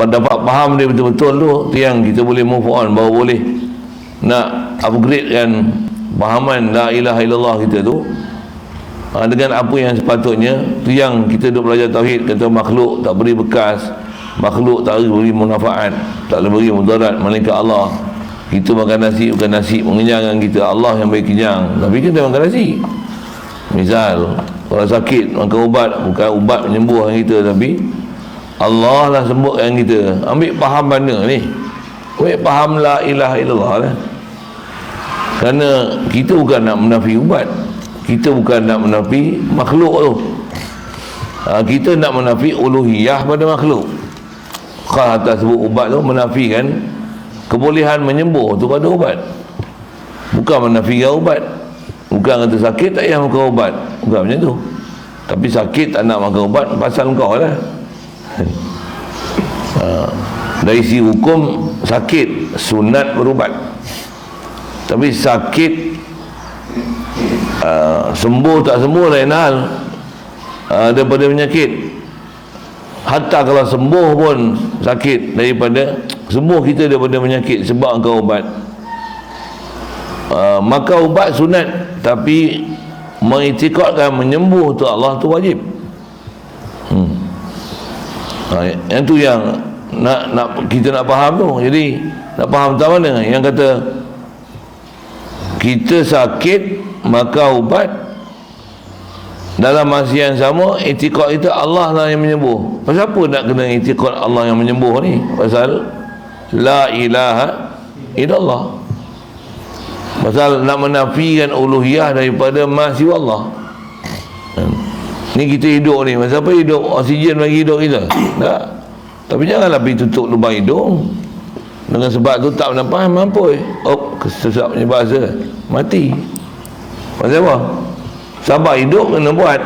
dapat faham dia betul-betul tu yang kita boleh move on, baru boleh nak upgrade kan fahaman la ilaha illallah kita tu dengan apa yang sepatutnya. Tu yang kita duk belajar tauhid, kata makhluk tak beri bekas, makhluk tak beri manfaat, tak beri mudarat, melainkan Allah. Kita makan nasi bukan nasi mengenyangkan kita, Allah yang bagi kenyang, tapi kita makan nasi. Misal orang sakit makan ubat, bukan ubat menyembuhkan kita, tapi Allah lah sembuhkan kita. Ambil faham mana ni? Ambil faham la ilaha illallah lah. Kerana kita bukan nak menafi ubat, kita bukan nak menafi makhluk tu, kita nak menafi uluhiyah pada makhluk. Khas atas sebut ubat tu menafikan kebolehan menyembuh tu pada ubat, bukan menafikan ubat. Bukan kata sakit tak payah makan ubat, bukan macam tu. Tapi sakit tak nak makan ubat, pasal kau lah. Dari sisi hukum sakit sunat berubat, tapi sakit sembuh tak sembuh lain hal. Daripada penyakit, hatta kalau sembuh pun sakit, daripada sembuh kita daripada penyakit sebab engkau ubat, maka ubat sunat, tapi mengiktikadkan menyembuh tu Allah tu wajib. Yang tu yang nak kita nak faham tu. Jadi nak faham tahu mana yang kata kita sakit maka ubat, dalam masa yang sama iktikad kita Allah lah yang menyembuh. Pasal apa nak kena iktikad Allah yang menyembuh ni? Pasal la ilaha illallah, pasal nak menafikan uluhiyah daripada mahasiswa Allah. Ni kita hidup ni, masa apa hidup? Oksigen bagi hidup kita tak? Tapi janganlah pergi tutup lubang hidung. Dengan sebab tu tak bernafas, mampu kesesak punya bahasa, mati. Pasal apa? Sabar hidup kena buat.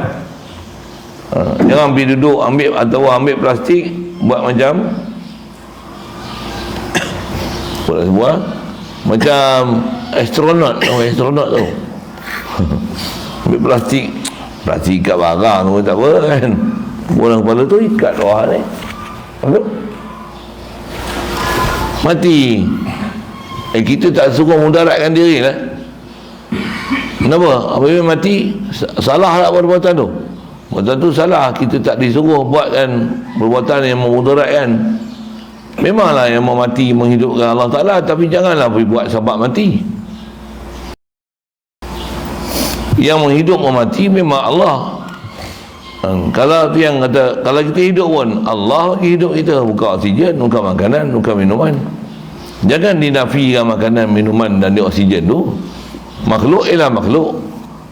Jangan pergi duduk ambil plastik, buat macam buat macam astronot tu. Ambil plastik ikat barang tu tak apa kan, bolang kepala tu ikat bawah ni, mati. Kita tak suruh mudaratkan diri lah. Kenapa? Apabila mati, salah tak perbuatan tu? Perbuatan tu salah. Kita tak disuruh buatkan perbuatan yang memudaratkan. Memanglah yang mau mati menghidupkan Allah Ta'ala, tapi janganlah pergi buat sebab mati. Yang menghidup memati memang Allah. Kalau tu yang kata, kalau kita hidup pun Allah bagi hidup kita, bukan oksigen, bukan makanan, bukan minuman. Jangan dinafikan makanan, minuman dan oksigen tu. Makhluk ialah makhluk,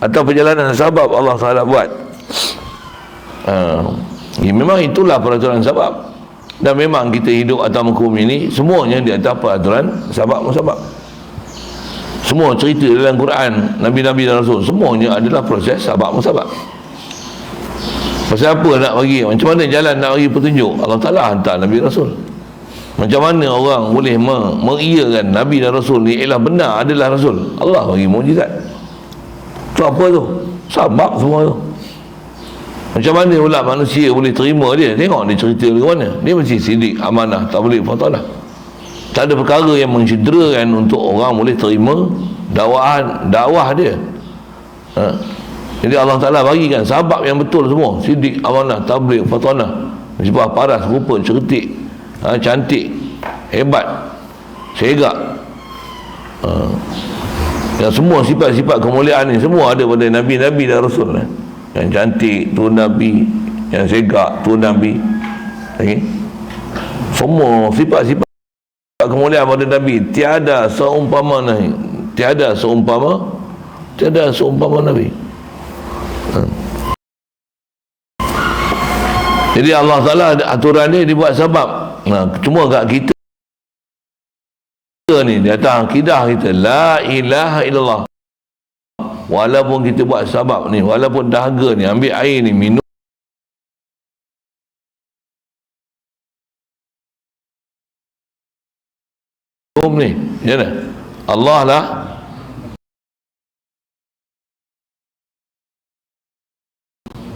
atau perjalanan sebab Allah Ta'ala buat. Memang itulah peraturan sebab. Dan memang kita hidup atas muka bumi ini semuanya di atas peraturan sebab-musabab. Semua cerita dalam Quran, Nabi-Nabi dan Rasul, semuanya adalah proses sebab-musabab. Pasal apa nak bagi? Macam mana jalan nak bagi petunjuk? Allah Ta'ala hantar Nabi Rasul. Macam mana orang boleh mengiyakan Nabi dan Rasul ni ialah benar adalah Rasul? Allah bagi mukjizat. Tu apa tu? Sabab semua tu. Macam mana pula manusia boleh terima dia? Tengok dia cerita ke mana. Dia mesti sidik, amanah, tabligh, fatalah. Tak ada perkara yang mencederakan untuk orang boleh terima dakwah dia. Jadi Allah Ta'ala bagikan sabab yang betul semua. Sidik, amanah, tabligh, fatalah. Sebab paras, rupa, cerdik, cantik, hebat, segak, yang semua sifat-sifat kemuliaan ni semua ada pada Nabi-Nabi dan Rasul. Yang cantik tu Nabi, yang segak tu Nabi. Okay? Semua sifat-sifat kemuliaan pada Nabi, tiada seumpama Nabi. Jadi Allah Ta'ala aturan dia dibuat sebab. Cuma kat kita ni di atas akidah kita la ilaha illallah, walaupun kita buat sebab ni, walaupun dahaga ni ambil air ni minum ni, macam mana? Allah lah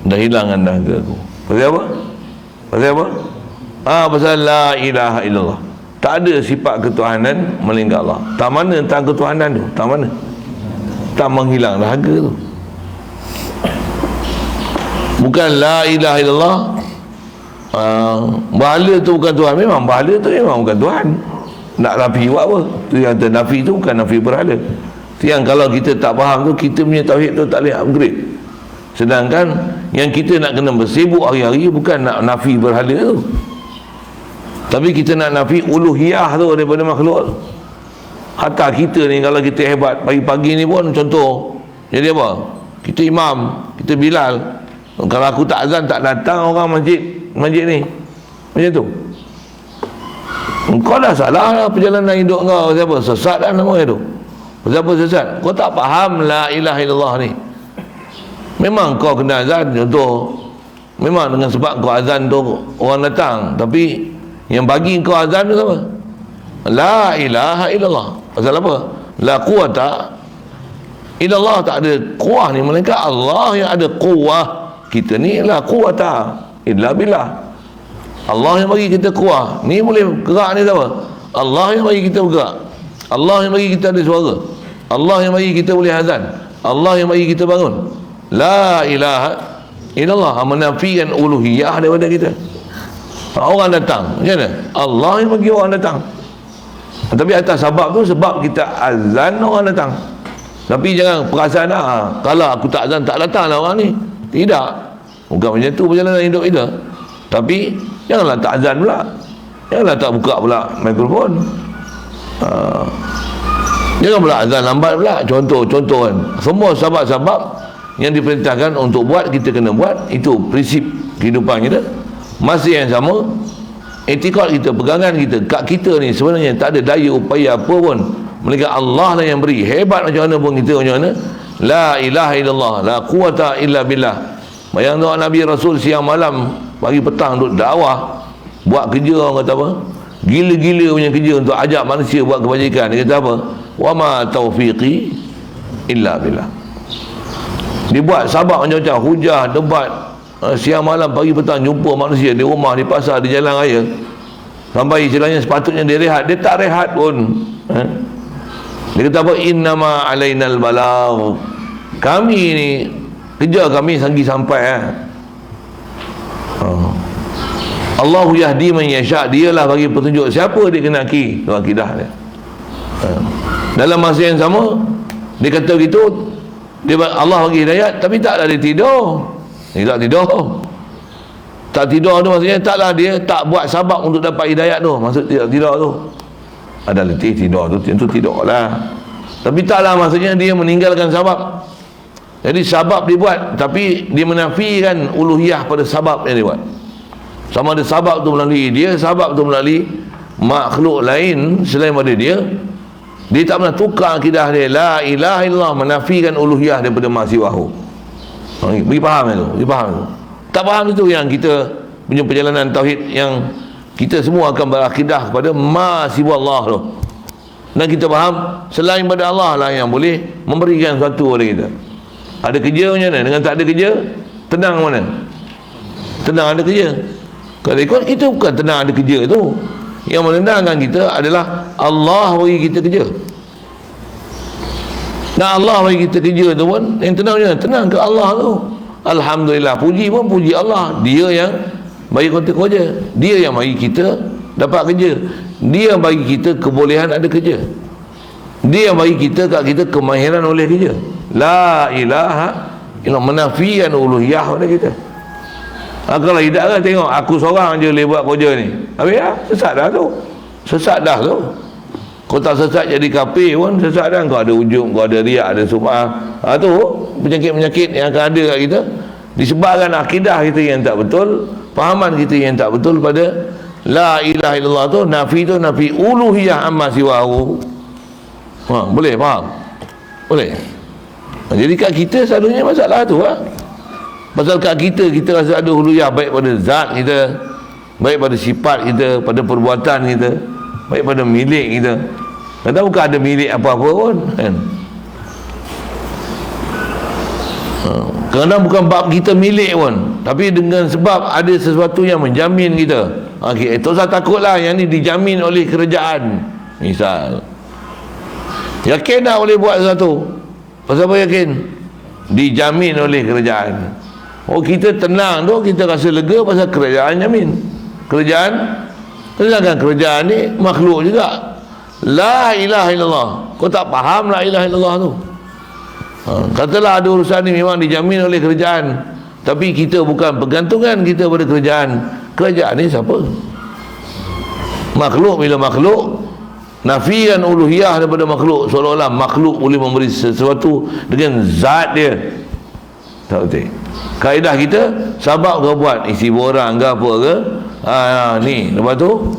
dah hilangkan dahaga aku. Pasal apa? Pasal la ilaha illallah. Tak ada sifat ketuhanan melainkan Allah. Tak mana tentang ketuhanan tu? Tak mana? Tak menghilang dahaga tu. Bukan la ilaha illallah. Bahala tu bukan Tuhan. Memang bahala tu memang bukan Tuhan. Nak nafi buat apa? Tu yang nafi tu bukan nafi berhala. Tu yang kalau kita tak faham tu, kita punya tauhid tu tak boleh upgrade. Sedangkan yang kita nak kena bersibuk hari-hari bukan nak nafi berhala tu, tapi kita nak nafi uluhiyah tu daripada makhluk tu. Hatta kita ni kalau kita hebat pagi-pagi ni pun, contoh jadi apa? Kita imam, kita Bilal. Kalau aku tak azan tak datang orang masjid ni, macam tu. Engkau dah salah lah perjalanan hidup kau. Siapa? Sesat dah nama tu. Siapa sesat? Kau tak faham la ilaha illallah ni. Memang kau kena azan, contoh. Memang dengan sebab kau azan tu orang datang, tapi yang bagi kau azan tu apa? La ilaha illallah. Pasal apa? La quwata illallah. Tak ada kuah ni melainkan Allah yang ada kuah. Kita ni la quwata illa billah. Allah yang bagi kita kuah. Ni boleh gerak ni apa? Allah yang bagi kita bergerak. Allah yang bagi kita ada suara. Allah yang bagi kita boleh azan. Allah yang bagi kita bangun. La ilaha illallah, menafikan uluhiyah daripada kita. Orang datang, macam mana? Allah yang bagi orang datang. Tapi atas sebab tu, sebab kita azan orang datang. Tapi jangan perasaan kalau aku tak azan tak datang lah orang ni. Tidak. Bukan macam tu perjalanan hidup kita. Tapi janganlah tak azan pula. Janganlah tak buka pula mikrofon. Jangan pula azan lambat pula. Contoh kan. Semua sebab-sebab yang diperintahkan untuk buat, kita kena buat. Itu prinsip kehidupan kita. Masih yang sama, etikad kita, pegangan kita, kat kita ni sebenarnya tak ada daya upaya apa pun melainkan Allah lah yang beri. Hebat macam mana pun kita, macam mana, la ilaha illallah, la quwata illa billah. Bayang doa Nabi Rasul siang malam, pagi petang duduk dakwah, buat kerja, orang kata apa, gila-gila punya kerja untuk ajak manusia buat kebajikan. Dia kata apa? Wa ma taufiqi illa billah. Dia buat sabab macam-macam, hujah, debat, siang malam pagi petang jumpa manusia di rumah, di pasar, di jalan raya, sampai istilahnya sepatutnya dia rehat, dia tak rehat pun. Dia kata apa? Innama alainal balagh. Kami ni kerja kami sampai Allahu yahdi man yasha, dialah bagi petunjuk siapa dia kenaki. Itu akidah dia. Dalam masa yang sama dia kata begitu, dia Allah bagi hidayat, tapi taklah dia tidur. Dia tak tidur. Tak tidur tu maksudnya taklah dia tak buat sabab untuk dapat hidayat tu. Maksud tidak tidur tu, ada letih tidur tu, tentu tidur lah. Tapi taklah maksudnya dia meninggalkan sabab. Jadi sabab dia buat, tapi dia menafikan uluhiyah pada sabab yang dia buat. Sama ada sabab tu melalui dia, sabab tu melalui makhluk lain selain pada dia. Dia tak pernah tukar akidah dia la ilaha illallah, menafikan uluhiyah daripada mahsiwahu. Bagi faham itu, bagi faham itu. Tak faham itu yang kita punya perjalanan tauhid, yang kita semua akan berakidah kepada mahsiwallah tu. Dan kita faham selain pada Allah lah yang boleh memberikan sesuatu kepada kita. Ada kerja macam mana? Dengan tak ada kerja, tenang mana? Tenang ada kerja. Kalau ikut kita bukan tenang ada kerja tu. Yang menenangkan kita adalah Allah bagi kita kerja. Dan Allah bagi kita kerja tu pun yang tenang je, tenang ke Allah tu. Alhamdulillah, puji pun puji Allah. Dia yang bagi kita kerja, dia yang bagi kita dapat kerja, dia yang bagi kita kebolehan ada kerja, dia yang bagi kita kat kita kemahiran oleh kerja. La ilaha illallah, menafikan uluhiyah pada kita. Kalau tidak kan tengok aku seorang je boleh buat kerja ni, habis lah, sesat dah tu. Sesat dah tu. Kau tak sesat jadi kafir pun sesat dah. Kau ada ujung, kau ada riak, ada sum'ah, tu penyakit-penyakit yang akan ada kat kita disebabkan akidah kita yang tak betul, fahaman kita yang tak betul pada la ilaha illallah tu. Nafi tu nafi uluhiyah amma siwahu. Boleh faham? Boleh. Jadi kat kita selalunya masalah tu lah. Pasal kat kita rasa ada uluhiyah baik pada zat kita, baik pada sifat kita, pada perbuatan kita, baik pada milik kita. Kata bukan ada milik apa-apa pun kan. Kerana bukan bab kita milik pun, tapi dengan sebab ada sesuatu yang menjamin kita. Okey, tak usah takutlah, yang ni dijamin oleh kerajaan. Misal yakin tak boleh buat sesuatu? Pasal apa yakin? Dijamin oleh kerajaan. Oh, kita tenang tu, kita rasa lega pasal kerajaan jamin. Sedangkan kerajaan ni makhluk juga. La ilaha illallah. Kau tak faham la ilaha illallah tu. Katalah ada urusan ni memang dijamin oleh kerajaan, tapi kita bukan bergantungan kita pada kerajaan. Kerajaan ni siapa? Makhluk. Bila makhluk, nafikan uluhiyah daripada makhluk, seolah-olah makhluk boleh memberi sesuatu dengan zat dia. Tak betul. Kaedah kita, sabab kau buat isi borang ke apa ke, ni lepas tu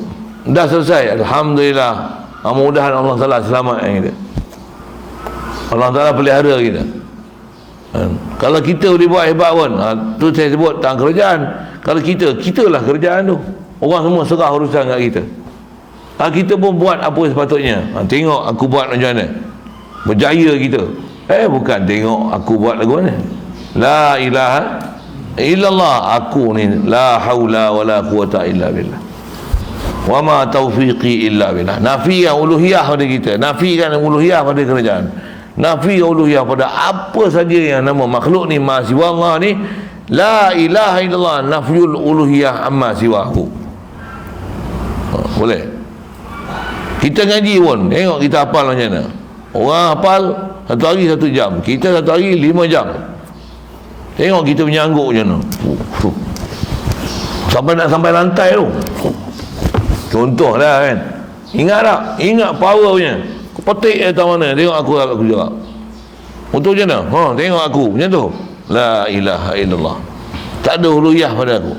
dah selesai, alhamdulillah. Mudah-mudahan Allah Ta'ala selamatkan kita, Allah Ta'ala pelihara kita. Kalau kita boleh buat hebat pun, tu saya sebut tentang kerajaan. Kalau kita lah kerajaan tu, orang semua serah urusan kat kita. Kita pun buat apa sepatutnya. Tengok aku buat macam mana, berjaya kita. Bukan tengok aku buat lagu mana. La ilaha illallah, aku ni la haula wala quwata illa billah, wa ma taufiqi illa billah. Nafikan uluhiyah pada kita, nafikan uluhiyah pada kerajaan, nafi uluhiyah pada apa saja yang nama makhluk ni, ma siwa Allah ni. La ilaha illallah, nafyul uluhiyah amma siwahu. Boleh. Kita ngaji pun, tengok kita hafal macam mana. Orang hafal satu hari 1 jam, kita satu hari 5 jam. Tengok kita menyangguk macam mana, sampai nak sampai lantai tu. Contoh dah kan. Ingat tak? Ingat power punya. Petik atas mana, tengok aku jawab. Untuk macam mana? Tengok aku macam tu. La ilaha illallah, tak ada uluhiyah pada aku.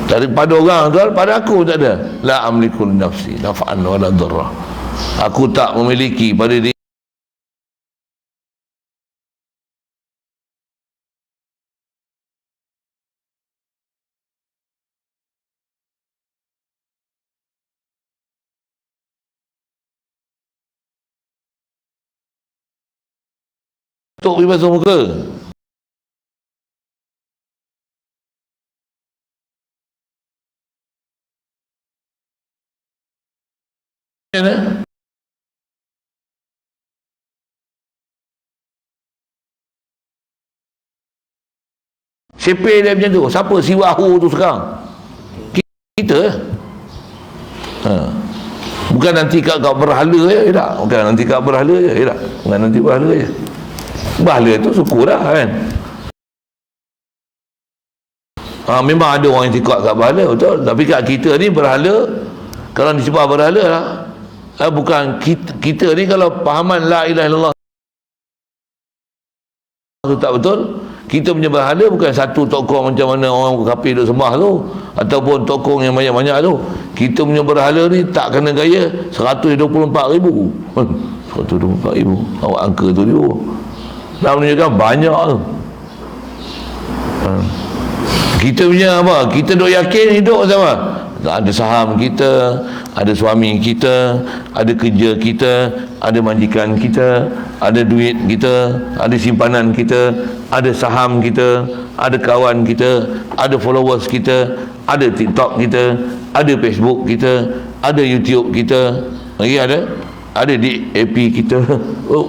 Tak ada pada orang tu, pada aku tak ada. La amliku li nafsi naf'an wala darra. Aku tak memiliki pada diri untuk pergi basuh muka. Siapa dia macam tu? Siapa siwahu tu sekarang? Kita. Bukan nanti kat berhala je, tak? Bukan nanti kat berhala je, tak? Bukan nanti berhala je. Berhala tu syukur dah kan. Memang ada orang yang tikak kat berhala, betul. Tapi kat kita ni berhala, kalau disebut berhala lah, bukan kita ni kalau pahaman la ilaha illallah tu tak betul. Kita punya berhala bukan satu tokong macam mana orang kafir duk sembah tu, ataupun tokong yang banyak-banyak tu. Kita punya berhala ni tak kena gaya 124,000. 124,000, awak angka tu dia nak menunjukkan banyak tu. Kita punya apa? Kita duk yakin hidup sama. Ada saham kita, ada suami kita, ada kerja kita, ada majikan kita, ada duit kita, ada simpanan kita, ada saham kita, ada kawan kita, ada followers kita, ada TikTok kita, ada Facebook kita, ada YouTube kita, lagi ada di AP kita,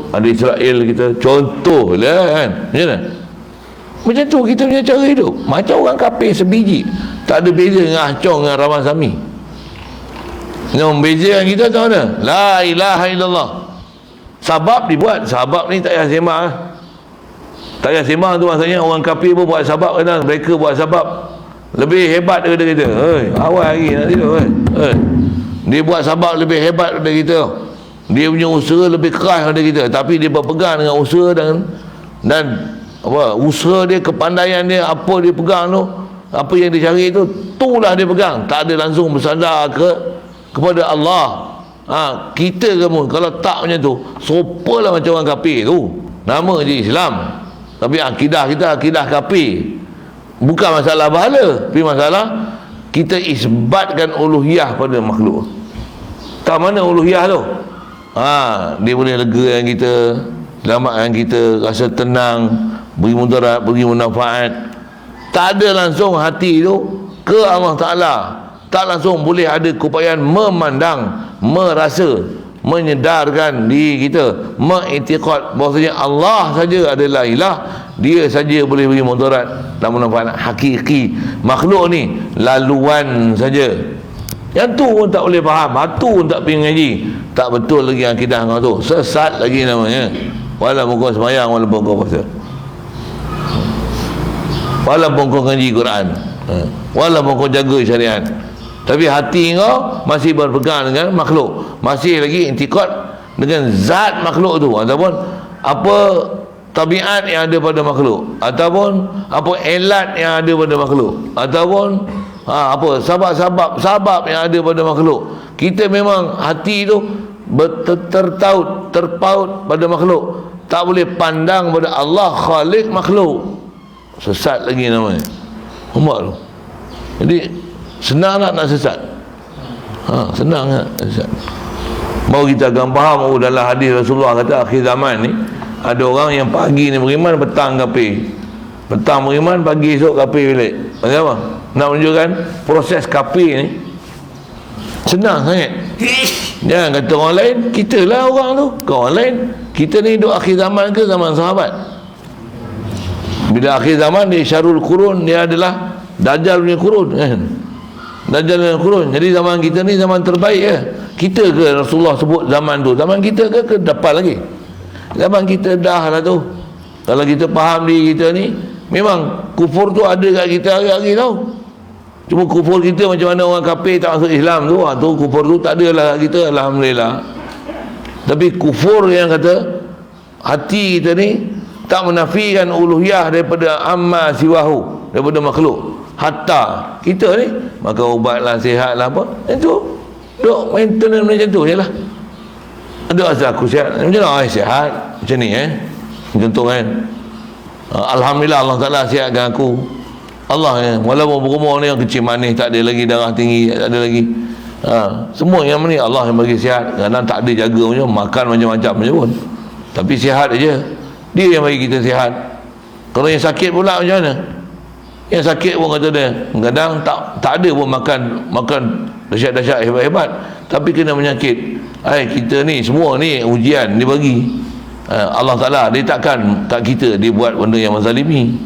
ada Israel kita. Contoh lah kan, macam mana? Macam tu kita punya cara hidup. Macam orang kafir sebiji, tak ada beza dengan Acong dengan Ramasami. Yang membezakan kita tahu mana? La ilaha illallah. Sabab dibuat, sabab ni tak payah sembang. Tak payah sembang tu maksudnya orang kafir pun buat sabab, kadang mereka buat sabab lebih hebat daripada kita. Awal lagi nak tidur kan. Dia buat sabab lebih hebat daripada kita. Dia punya usaha lebih keras daripada kita, tapi dia berpegang dengan usaha dan apa, usaha dia, kepandaian dia, apa dia pegang tu, apa yang dia cari tu, itulah dia pegang. Tak ada langsung bersandar kepada Allah. Kita kamu kalau tak macam tu, sopalah macam orang kafir tu. Nama je Islam, tapi akidah kita akidah kafir. Bukan masalah bahala, tapi masalah kita isbatkan uluhiyah pada makhluk. Tak mana uluhiyah tu? Dia boleh legakan kita, selamatkan kita, rasa tenang, beri mudarat, beri manfaat. Tak ada langsung hati tu ke Allah Ta'ala, tak langsung boleh ada keupayaan memandang, merasa, menyedarkan diri kita, mengiktikad bahawasanya Allah saja adalah ilah, dia saja boleh beri mudarat dan manfaat hakiki. Makhluk ni laluan saja. Yang tu pun tak boleh faham, tu pun tak pergi ngaji, tak betul lagi akidah kau tu, sesat lagi namanya. Walaupun kau sembahyang, walaupun kau puasa, walaupun kau ngaji Quran, walaupun kau jaga syariat, tapi hati kau masih berpegang dengan makhluk, masih lagi intikad dengan zat makhluk tu, ataupun apa tabiat yang ada pada makhluk, ataupun apa elat yang ada pada makhluk, ataupun apa sabab yang ada pada makhluk. Kita memang hati tu terpaut pada makhluk, tak boleh pandang pada Allah khalik makhluk. Sesat lagi namanya. Umat tu. Jadi senang nak sesat. Senang nak sesat. Baru kita akan faham, dalam hadis Rasulullah kata akhir zaman ni ada orang yang pagi ni beriman, petang kafir. Petang beriman, pagi esok kafir balik. Maksud apa? Nak menunjukkan proses kafir ni senang sangat. Jangan kata orang lain, kita lah orang tu. Kau orang lain. Kita ni hidup akhir zaman ke zaman sahabat? Bila akhir zaman dia syarul kurun, dia adalah Dajjal punya kurun kan? Dajjal punya kurun. Jadi zaman kita ni zaman terbaik ya. Kita ke Rasulullah sebut zaman tu? Zaman kita ke depan lagi? Zaman kita dah lah tu. Kalau kita faham diri kita ni, memang kufur tu ada kat kita hari-hari tau. Cuma kufur kita macam mana orang kafir tak masuk Islam tu, tu kufur tu tak ada lah kat kita, alhamdulillah. Tapi kufur yang kata hati kita ni tak menafikan uluhiyah daripada amma siwahu, daripada makhluk, hatta kita ni, maka ubatlah, sihatlah apa, itu duk maintenance macam tu je lah. Ada asal aku sihat macam mana? Sihat macam ni contoh kan. Alhamdulillah Allah Ta'ala sihatkan aku. Allah walaupun berumur ni yang kecil manis, tak ada lagi darah tinggi, tak ada lagi semua yang ni Allah yang bagi sihat. Kadang tak ada jaga macam makan macam-macam je pun, tapi sihat aja, dia yang bagi kita sihat. Kalau yang sakit pula macam mana? Yang sakit pun kata dia kadang tak ada pun makan dahsyat-dahsyat hebat-hebat, tapi kena penyakit. Kita ni semua ni ujian dia bagi. Allah Ta'ala dia takkan kat kita dia buat benda yang menzalimi.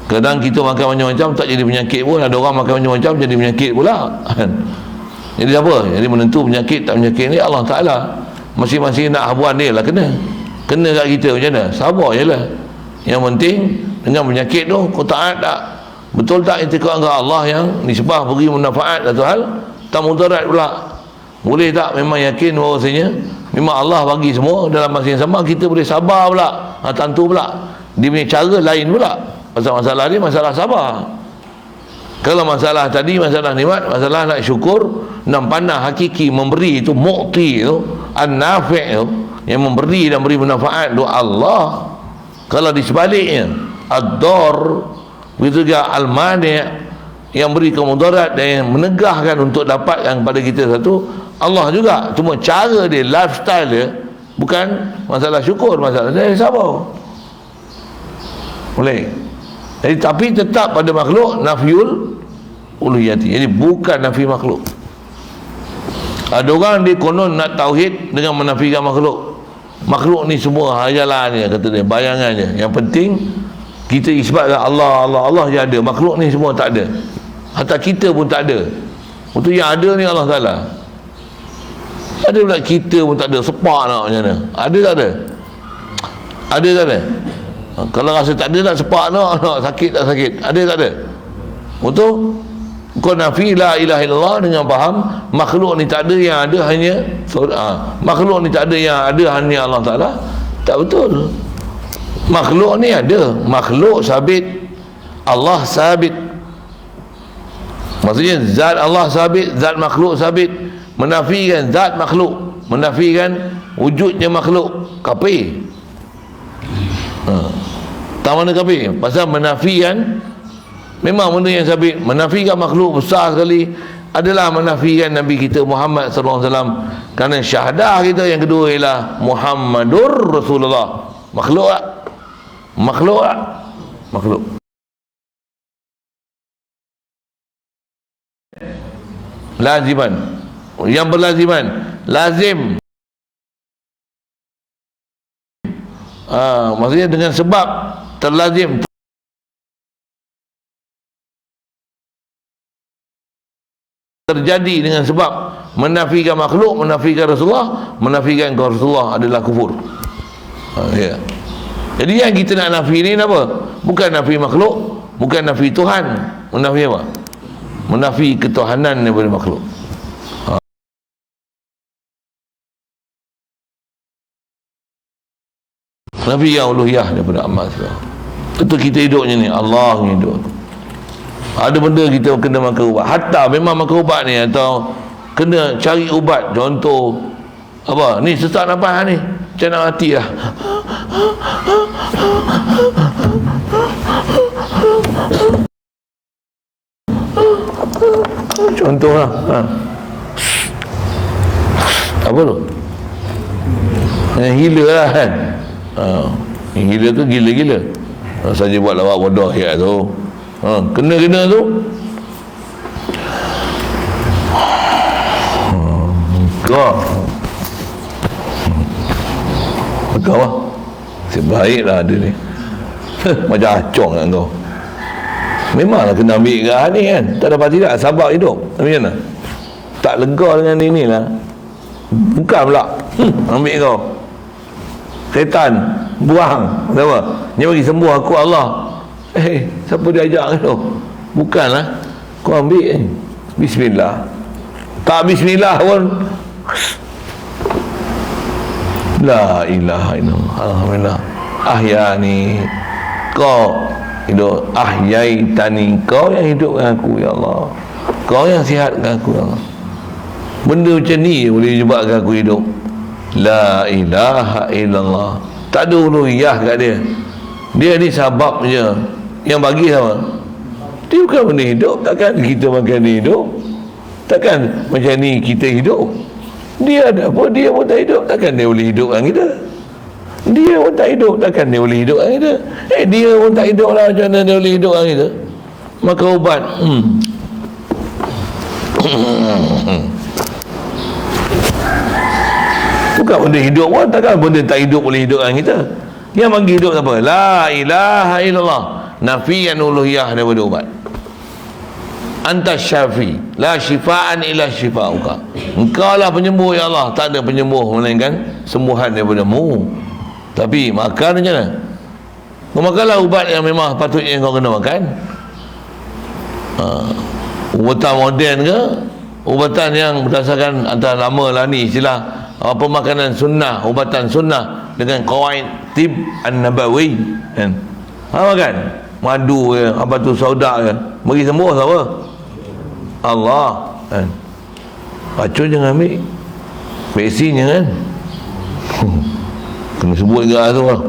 Kadang kita makan macam-macam tak jadi penyakit pun, ada orang makan macam-macam jadi penyakit pula. Jadi apa? Jadi menentu penyakit tak penyakit ni Allah Ta'ala. Masing-masing nak habuan dia lah kena kat kita macam mana? Sabar je lah. Yang penting dengan penyakit tu kau taat tak? Betul tak itikad dengan Allah yang nisbah beri manfaat satu hal, tak mudarat pula? Boleh tak memang yakin bahawasanya memang Allah bagi semua dalam masa yang sama, kita boleh sabar pula? Tentu pula dia punya cara lain pula. Pasal masalah ni masalah sabar. Kalau masalah tadi masalah nikmat, masalah nak syukur, nak pandang hakiki memberi itu, mu'ti itu, an-nafi' itu, yang memberi dan beri manfaat itu Allah. Kalau di sebaliknya ad-dar, begitu juga al-mani' yang beri kemudarat dan yang menegahkan untuk dapatkan kepada kita satu, Allah juga. Cuma cara dia, lifestyle dia bukan masalah syukur, masalah dia sabar. Boleh. Jadi tapi tetap pada makhluk nafiul uluhiyati. Jadi bukan nafi makhluk. Ada orang dia konon nak tauhid dengan menafikan makhluk. Makhluk ni semua hayalan dia, kata dia, bayangan je. Yang penting kita isbatkan Allah je ada, makhluk ni semua tak ada. Hatta kita pun tak ada. Betul yang ada ni Allah Ta'ala. Ada pula kita pun tak ada, sepak nak macam mana? Ada tak ada? Ada tak ada? Kalau rasa tak ada nak sepak nak sakit tak sakit, ada tak ada? Betul? Kau nafi la ilaha illallah dengan faham makhluk ni tak ada, yang ada hanya makhluk ni tak ada, yang ada hanya Allah Ta'ala. Tak betul. Makhluk ni ada, makhluk sabit, Allah sabit. Maksudnya zat Allah sabit, zat makhluk sabit. Menafikan zat makhluk, menafikan wujudnya makhluk, kafir. Tak mana kafir? Pasal menafikan memang benda yang sabit. Menafikan makhluk besar sekali adalah menafikan Nabi kita Muhammad sallallahu alaihi wasallam. Kerana syahadah kita yang kedua ialah Muhammadur Rasulullah. Makhluk tak? Makhluk tak? Makhluk. laziman, yang berlaziman, lazim. Maksudnya dengan sebab, terlazim, terjadi dengan sebab. Menafikan makhluk, menafikan Rasulullah, menafikan kau Rasulullah adalah kufur. Ya. Jadi yang kita nak nafi ni apa? Bukan nafi makhluk, bukan nafi Tuhan. Menafi apa? Menafi ketuhanan daripada makhluk. Nafi yang uluhiyah daripada amal. Itu kita hidupnya ni, Allah yang hidup. Ada benda kita kena makan ubat. Hatta memang makan ubat ni, atau kena cari ubat. Contoh apa? Ni sesak nafas ni, macam nak mati lah. Contoh lah. Apa tu? Gila lah kan. Gila tu gila-gila. Saja buat lawak bodoh ya tu. Kena tu. Kau lah sebaiklah ada ni. Macam acong kan kau. Memanglah kena ambil ke ni kan. Tak dapat tidak, sabar hidup. Macam mana? Tak lega dengan ini lah. Bukan pula ambil kau. Syaitan buang. Kenapa? Dia bagi sembuh aku Allah. Siapa dia ajak tu? Bukanlah. Kau ambil bismillah. Tak bismillah pun. La ilaha illallah. Alhamdulillah. Ahyani, kau hidup. Ahyaitani, kau yang hidup dengan aku ya Allah. Kau yang sihat dengan aku ya Allah. Benda macam ni boleh menyebabkan aku hidup. La ilaha illallah. Tak ada uluhiyah kat dia. Dia ni sabab je. Yang bagi sama. Dia bukan benda hidup. Takkan kita makan ni hidup. Takkan macam ni kita hidup. Dia ada apa? Dia pun tak hidup. Takkan dia boleh hidup dengan kita. Dia pun tak hidup. Takkan dia boleh hidup dengan kita. Dia pun tak hidup lah. Macam mana dia boleh hidup dengan kita? Maka ubat. Bukan benda hidup pun. Takkan benda tak hidup boleh hidup dengan kita. Yang bagi hidup apa? La ilaha illallah. Nafiyan uluhiyah daripada ubat. Anta syafi, la syifaan illa syifauka. Engkau lah penyembuh ya Allah. Tak ada penyembuh melainkan sembuhan daripada mu. Tapi makan macam mana? Kau makanlah ubat yang memang patutnya kau kena makan. Ubatan moden ke, ubatan yang berdasarkan antara lama lah ni istilah pemakanan sunnah, ubatan sunnah dengan qawaid tib an-nabawi kan. Makan madu ke, apa tu sauda ke, bagi sembuh siapa? Allah kan. Racun jangan ambil, vaksin jangan. Kena sebut ke tu lah.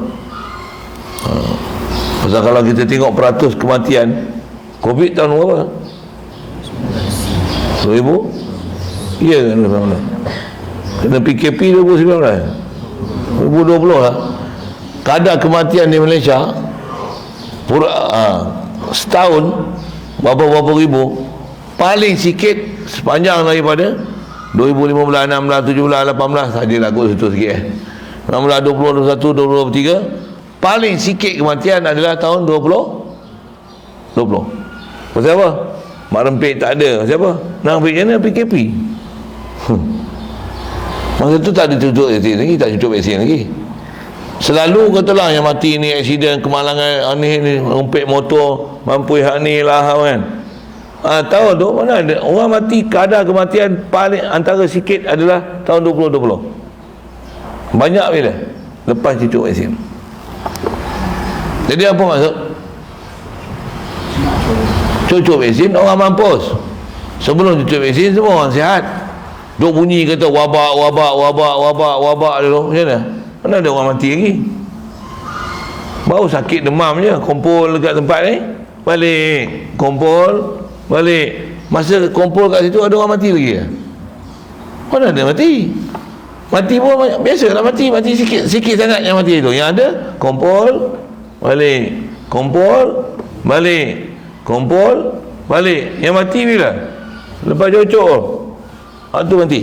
Pasal kalau kita tengok peratus kematian COVID tahun berapa? 2000? Ya kan? Kena PKP 2019 2020 lah. Kadar kematian di Malaysia setahun berapa ribu, paling sikit sepanjang daripada 2015, 16, 17, 18 sajalah kot situ sikit 16, 20, 21, 23 paling sikit kematian adalah tahun 20. Pasal apa? Mak rempit tak ada. Pasal apa? Nak rempit macam mana? PKP. Masa tu tak ada tutup vaksin lagi, tak tutup vaksin lagi. Selalu katalah yang mati ni aksiden kemalangan ni rempit motor mampu hak ni lah kan. Tahu tu mana ada orang mati, kadar kematian paling antara sikit adalah tahun 2020. Banyak bila lepas cucuk vaksin. Jadi apa maksud? Cucuk vaksin orang mampus. Sebelum cucuk vaksin semua orang sihat. Duk bunyi kata wabak dulu. Macam mana? Mana ada orang mati lagi? Baru sakit demam je, kumpul dekat tempat ni, balik, kumpul, balik. Masa kumpul kat situ ada orang mati lagi. Mana ada mati? Mati pun biasalah mati sikit sangat yang mati tu. Yang ada kumpul, balik, kumpul, balik, kumpul, balik. Yang mati bila? Lepas cucuk. tu mati.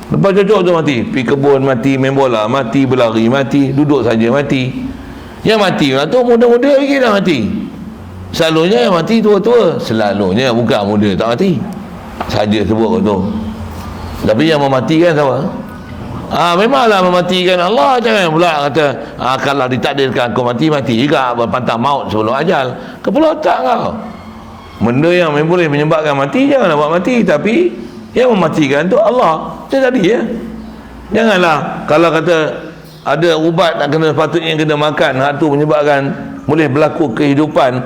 Lepas cocok tu mati, pergi kebun mati, main bola mati, berlari mati, duduk saja mati. Yang mati lah tu muda-muda lagi dah mati. Selalunya yang mati tua-tua, selalunya, bukan muda tak mati saja sebut tu. Tapi yang mematikan siapa? Memanglah mematikan Allah. Jangan pula kata kalau ditakdirkan kau mati, mati juga, berpantang maut sebelum ajal. Kepala otak kau. Benda yang boleh menyebabkan mati janganlah buat mati, tapi yang mematikan tu Allah. Itu tadi ya. Janganlah kalau kata ada ubat nak kena, sepatutnya kena makan, hak tu menyebabkan boleh berlaku kehidupan.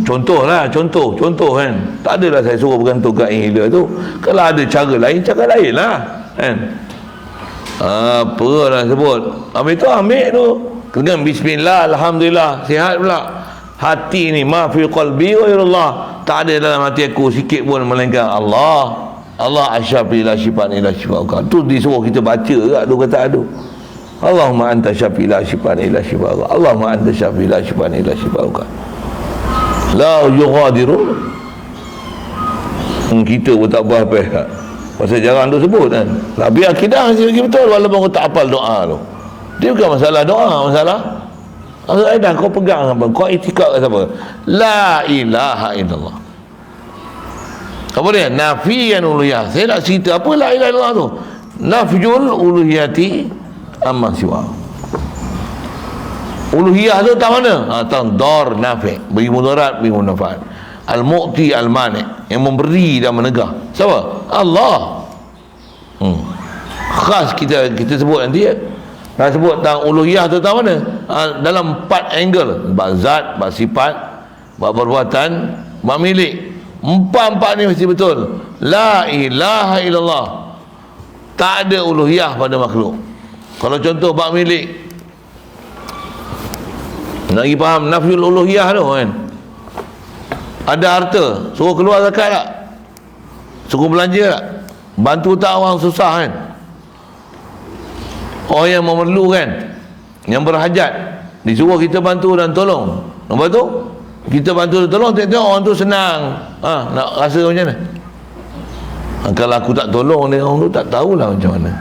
Contoh kan. Tak adalah saya suruh bergantung kat inhaler tu. Kalau ada cara lain lah kan. Apa lah sebut, ambil tu dengan bismillah, alhamdulillah, sihat pula. Hati ni ma fi qalbi wa ilallah, tak ada dalam hati aku sikit pun melainkan Allah. Allah asyafi la syifan ila syifauka. Tu disuruh kita baca kat tu kata adu. Allahumma anta syafi la syifan ila syifauka. Allahumma anta syafi la syifan ila syifauka. La yughadiru. Kita pun tak buat apa. Pasal jarang tu sebut kan. Tapi akidah masih lagi betul walaupun kau tak hafal doa tu. Dia bukan masalah doa, masalah dah kau pegang apa? Kau itikad apa? La ilaha illallah. Apa dia? Nafiyan uluhiyah. Saya nak cerita apa la ilaha illallah tu? Nafjul uluhiyati amma siwa. Uluhiyah tu tak mana? Dar nafi, beri mudarat, beri manfaat. Al-mu'ti al-mani, yang memberi dan menegah. Siapa? Allah. Khas kita sebut nanti ya. Nak sebut tentang uluhiyah tu tahu mana? Dalam 4 angle, bab zat, bab sifat, bab perbuatan, bab milik. Empat-empat ni mesti betul. La ilaha illallah. Tak ada uluhiyah pada makhluk. Kalau contoh bab milik, nak pergi faham nafyul uluhiyah tu kan. Ada harta, suruh keluar zakat tak? Suruh belanja tak? Bantu tak orang susah kan? Orang yang memerlukan, yang berhajat, disuruh kita bantu dan tolong. Lepas tu kita bantu dan tolong, tengok orang tu senang. Nak rasa macam mana? Kalau aku tak tolong dia, orang tu tak tahulah macam mana.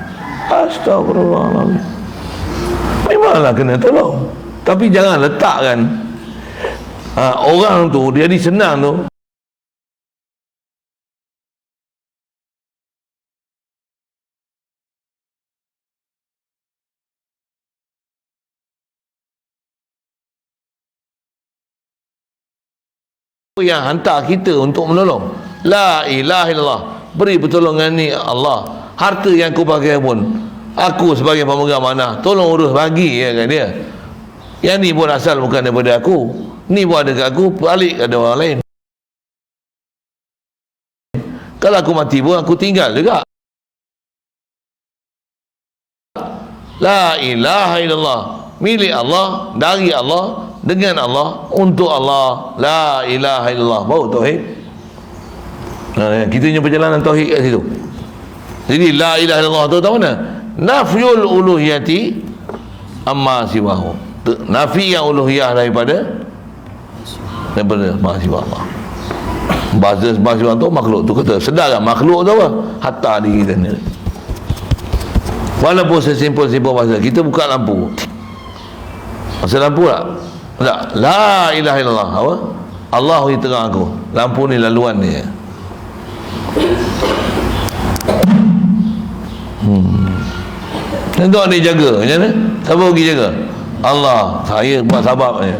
Astagfirullahaladzim. Memanglah kena tolong, tapi jangan letakkan orang tu dia jadi senang tu. Yang hantar kita untuk menolong. La ilaha illallah, beri pertolongan ni Allah. Harta yang aku pakai pun aku sebagai pemegang amanah, tolong urus bagi ya kan dia. Yang ni pun asal bukan daripada aku, ni pun ada kat aku, balik ada orang lain. Kalau aku mati pun aku tinggal juga. La ilaha illallah, milik Allah, dari Allah, dengan Allah, untuk Allah. La ilaha illallah, baru tauhid. Kita punya perjalanan tauhid kat situ. Jadi la ilaha illallah tu tahu mana? Nafyul uluhiyati amma siwahu. Nafi yang uluhiyah daripada ma siwa Allah. Bahasa ma siwa tu makhluk tu kata. Sedar kan makhluk tu apa? Hatta diri kita ni. Walaupun sesimpel-simpel bahasa, kita buka lampu. Masa lampu tak? Tak. La ilaha illallah. Apa? Allah di tengah aku. Lampu ni laluan dia. Tengok dia jaga macam mana? Siapa pergi jaga? Allah. Saya buat sabab je.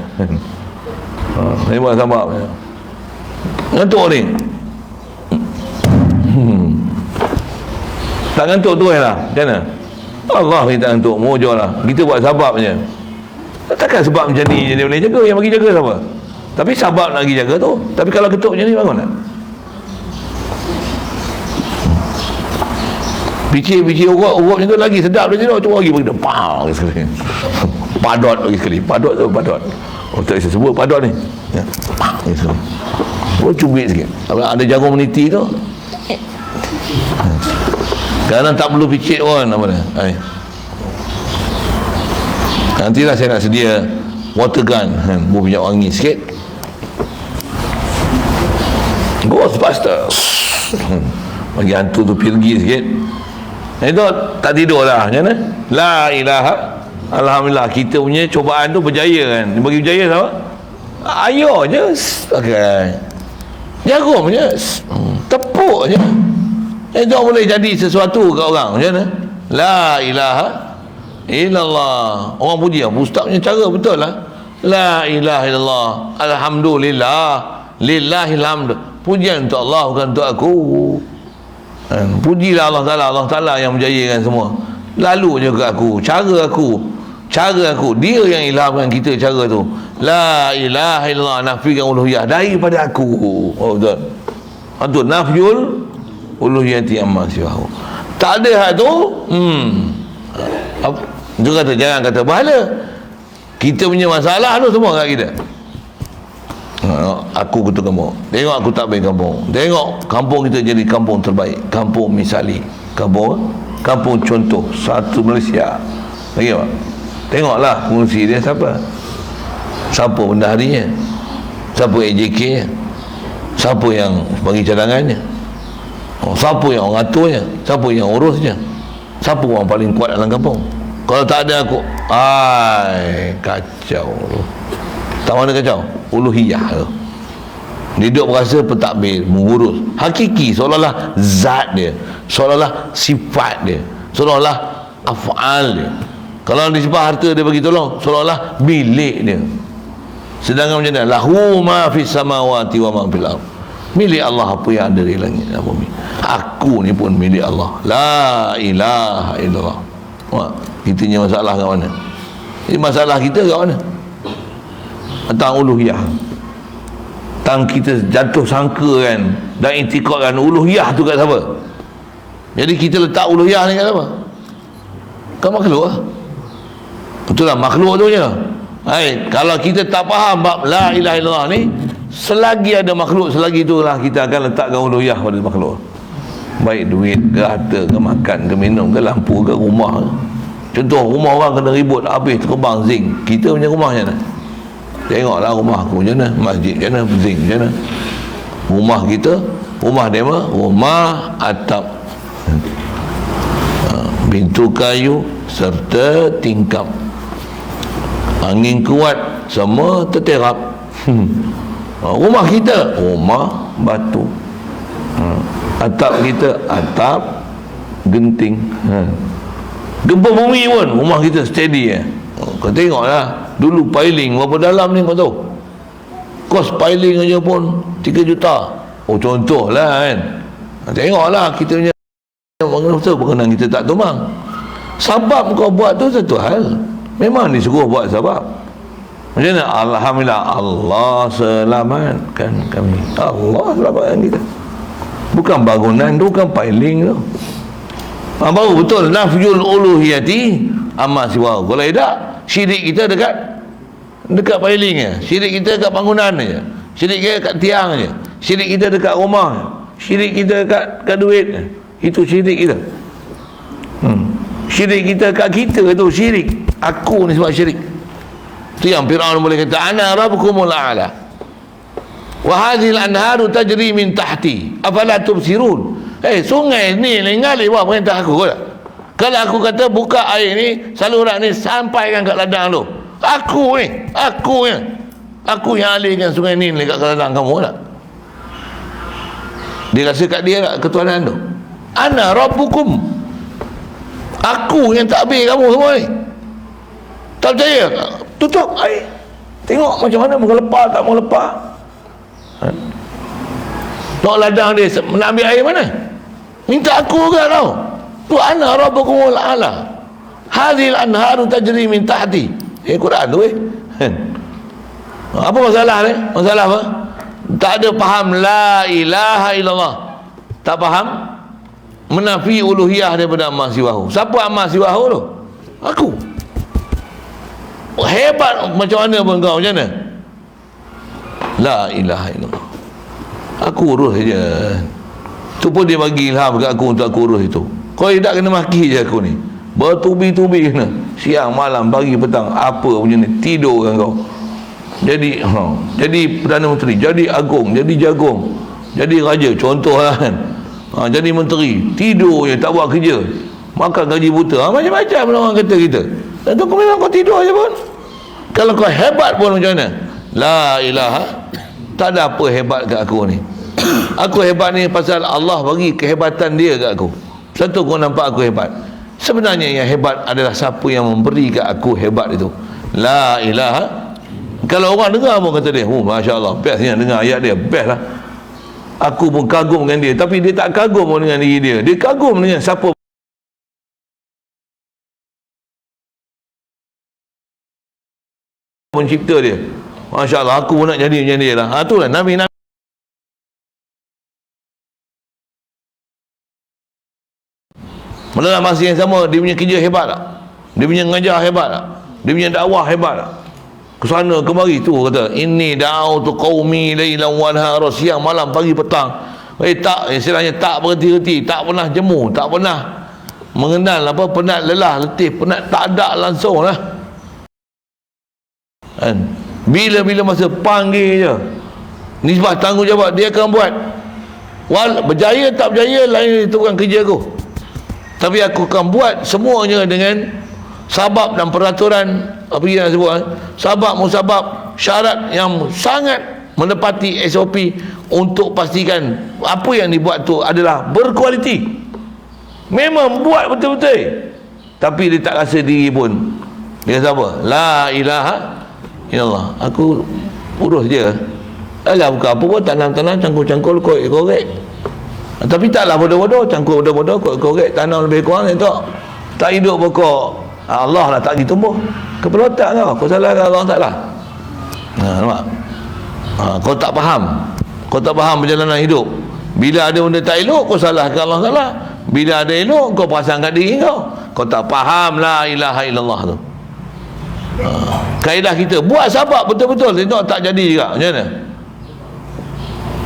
Saya buat sabab je. Ngantuk ni. Tak ngantuk tu lah. Macam mana? Allah kita ngantuk. Mujur lah. Kita buat sabab je. Takkan sebab macam ni dia boleh jaga. Yang bagi jaga siapa? Tapi sabab nak pergi jaga tu. Tapi kalau ketuk macam ni bangun tak? Bicik urup macam tu lagi sedap dia tu. Cuba lagi bagi dia pang sekali. Padot lagi sekali. Padot tu padot. Oh tak bisa sebut padot ni. Ya. Pang sekali. Oh cubit sikit. Ada jarum meniti tu. Kadang tak perlu bicik pun apa dia. Nantilah saya nak sedia water gun, minyak wangi sikit. Gos Ghostbusters. Bagi hantu tu pergi sikit. Itu tak tidur lah. Macam mana? La ilaha. Alhamdulillah, kita punya cubaan tu berjaya kan. Dia bagi berjaya sama? Ayo je. Okay. Jarum je. Tepuk je. Itu boleh jadi sesuatu kat orang. Macam mana? La ilaha illallah. Orang puji lah. Ustaz punya cara betul lah. La ilaha illallah. Alhamdulillah. Lillahil hamd. Pujian untuk Allah, bukan untuk aku. Pujilah Allah Ta'ala. Allah Ta'ala yang menjayakan semua. Lalu je ke aku. Cara aku. Dia yang ilhamkan kita cara tu. La ilaha illallah. Nafikan uluhiyah daripada aku. Oh betul. Itu nafyul uluhiyati amma siwahu. Tak ada hak tu. Dia kata jangan kata bahala. Kita punya masalah tu semua kat kita. Aku kutu kampung. Tengok aku tak baik kampung. Tengok kampung kita jadi kampung terbaik. Kampung misali. Kampung contoh satu Malaysia. Lagi apa? Tengoklah fungsi dia siapa? Siapa bendaharinya? Siapa AJK nya? Siapa yang bagi cadangannya? Siapa yang orang aturnya? Siapa yang urusnya? Siapa orang paling kuat dalam kampung? Kalau tak ada aku, kacau. Tak mana kacau? Uluhiyah tu. Dia duduk berasa pentadbir, mengurus. Hakiki, seolah-olah zat dia, seolah-olah sifat dia, seolah-olah af'al dia. Kalau dia simpan harta dia bagi tolong, seolah-olah milik dia. Sedangkan macam mana? Lahu ma fis samawati wa ma fil ardh. Milik Allah apa yang ada di langit dan bumi. Aku ni pun milik Allah. La ilaha illallah. Wah, kita punya masalah kat mana? Ini masalah kita kat mana? Tentang uluhiyah. Tentang kita jatuh sangka kan dan intikadkan uluhiyah tu kat siapa? Jadi kita letak uluhiyah ni kat siapa? Kat makhluk lah. Betul lah, makhluk tu je. Kalau kita tak faham bab la ilaha illallah ni, selagi ada makhluk, selagi itulah kita akan letakkan uluhiyah pada makhluk. Baik duit ke harta ke makan ke minum ke lampu ke rumah. Contoh rumah orang kena ribut habis terbang zinc. Kita punya rumah macam mana? Tengoklah rumah aku macam mana, masjid macam mana, zinc macam mana. Rumah kita, rumah dia mah rumah atap, pintu kayu serta tingkap. Angin kuat semua terterap. Rumah kita rumah batu. Atap kita atap genting. Gempa bumi pun rumah kita steady. Kau tengoklah dulu piling berapa dalam ni kau tahu. Kos piling aja pun 3 juta. Oh contohlah kan. Tengoklah kita punya berkenan kita tak tumbang. Sabab kau buat tu satu hal. Memang disuruh buat sabab. Macam mana? Alhamdulillah Allah selamatkan kami. Allah selamatkan kita. Bukan bangunan tu, bukan piling tu. Baru betul nafyul uluhiyati amma siwa. Kalau tidak, syirik kita dekat pilingnya, syirik kita dekat bangunan je, syirik kita dekat tiang je, syirik kita dekat rumah, syirik kita dekat duit. Itu syirik kita. Syirik kita kat kita tu syirik. Aku ni sebab syirik. Itu yang Fir'aun boleh kata ana rabbukumul a'la wa hadhihi al-anharu tajri min tahti afala tubsirun. Sungai ni mengalir bawah perintah aku ke? Kalau aku kata buka air ni, saluran ni sampaikan kat ladang tu, aku yang alihkan sungai ni dekat ladang kamu tak? Dia rasa kat dia tak ketuhanan tu? Ana rabbukum, aku yang takbir kamu semua ni. Tak percaya? Tutup air, tengok macam mana muka lepas tak mau lepas. Tengok ladang dia nak ambil air mana? Minta aku ke tau? Tu ana rabbukumul a'la hadhil anharu tajri min tahti. Quran tu apa masalah ni? Masalah apa? Tak ada faham la ilaha illallah, tak faham menafi uluhiyah daripada amma siwahu. Siapa amma siwahu tu? Aku. Hebat macam mana pun kau, macam mana? La ilaha illallah, aku urus je. Tu pun dia bagi ilham kat aku untuk aku urus itu. Kau tidak kena maki je aku ni, bertubi-tubi kena, siang malam pagi petang apa punya ni, tidur kan kau. Jadi Perdana Menteri, jadi agung, jadi jagung, jadi raja, contohlah kan. Jadi menteri, tidur je, tak buat kerja, makan gaji buta. Macam-macam orang kata kita. Dan tu kau memang kau tidur je pun. Kalau kau hebat pun macam mana? La ilaha, tak ada apa hebat kat aku ni. Aku hebat ni pasal Allah bagi kehebatan dia kat aku. Satu kau nampak aku hebat. Sebenarnya yang hebat adalah siapa yang memberi kat aku hebat itu. La ilaha. Kalau orang dengar pun kata dia, oh Masya Allah, best ni dengar ayat dia, best lah. Aku pun kagum dengan dia. Tapi dia tak kagum pun dengan diri dia. Dia kagum dengan siapa pencipta dia. Masya Allah, aku pun nak jadi macam dia lah. Itulah Nabi dalam masa yang sama, dia punya kerja hebat tak? Dia punya mengajar hebat tak? Dia punya dakwah hebat tak? Kesana kemari tu kata, inni da'autu qaumi lailan wa nahara, siang malam pagi petang. Tak, istilahnya tak berhenti-henti, tak pernah jemu, tak pernah mengenal apa, penat, lelah, letih, penat, tak ada langsung lah kan? Bila-bila masa panggil je, nisbah tanggungjawab dia akan buat. Berjaya tak berjaya lain, itu bukan kerja aku, tapi aku akan buat semuanya dengan sabab dan peraturan, apa yang sebut, sabab musabab, syarat yang sangat menepati SOP untuk pastikan apa yang dibuat tu adalah berkualiti. Memang buat betul-betul, tapi dia tak rasa diri pun. Dia kata apa? La ilaha illallah, aku urus je. Alah, bukan apa pun, tanam-tanam, cangkul-cangkul, korek-korek. Tapi taklah bodoh-bodoh, cangkul bodoh-bodoh, korek-korek, tanam lebih kurang, tak hidup pokok. Allah lah tak ditumbuh. Kepala otak kau salah Allah Ta'ala. Nampak? Kau tak faham perjalanan hidup. Bila ada benda tak elok, kau salahkan Allah Ta'ala. Bila ada elok, kau perasan kat diri kau tak faham la ilaha illallah tu. Kaedah kita, buat sabab betul-betul, tengok tak jadi juga. Macam mana?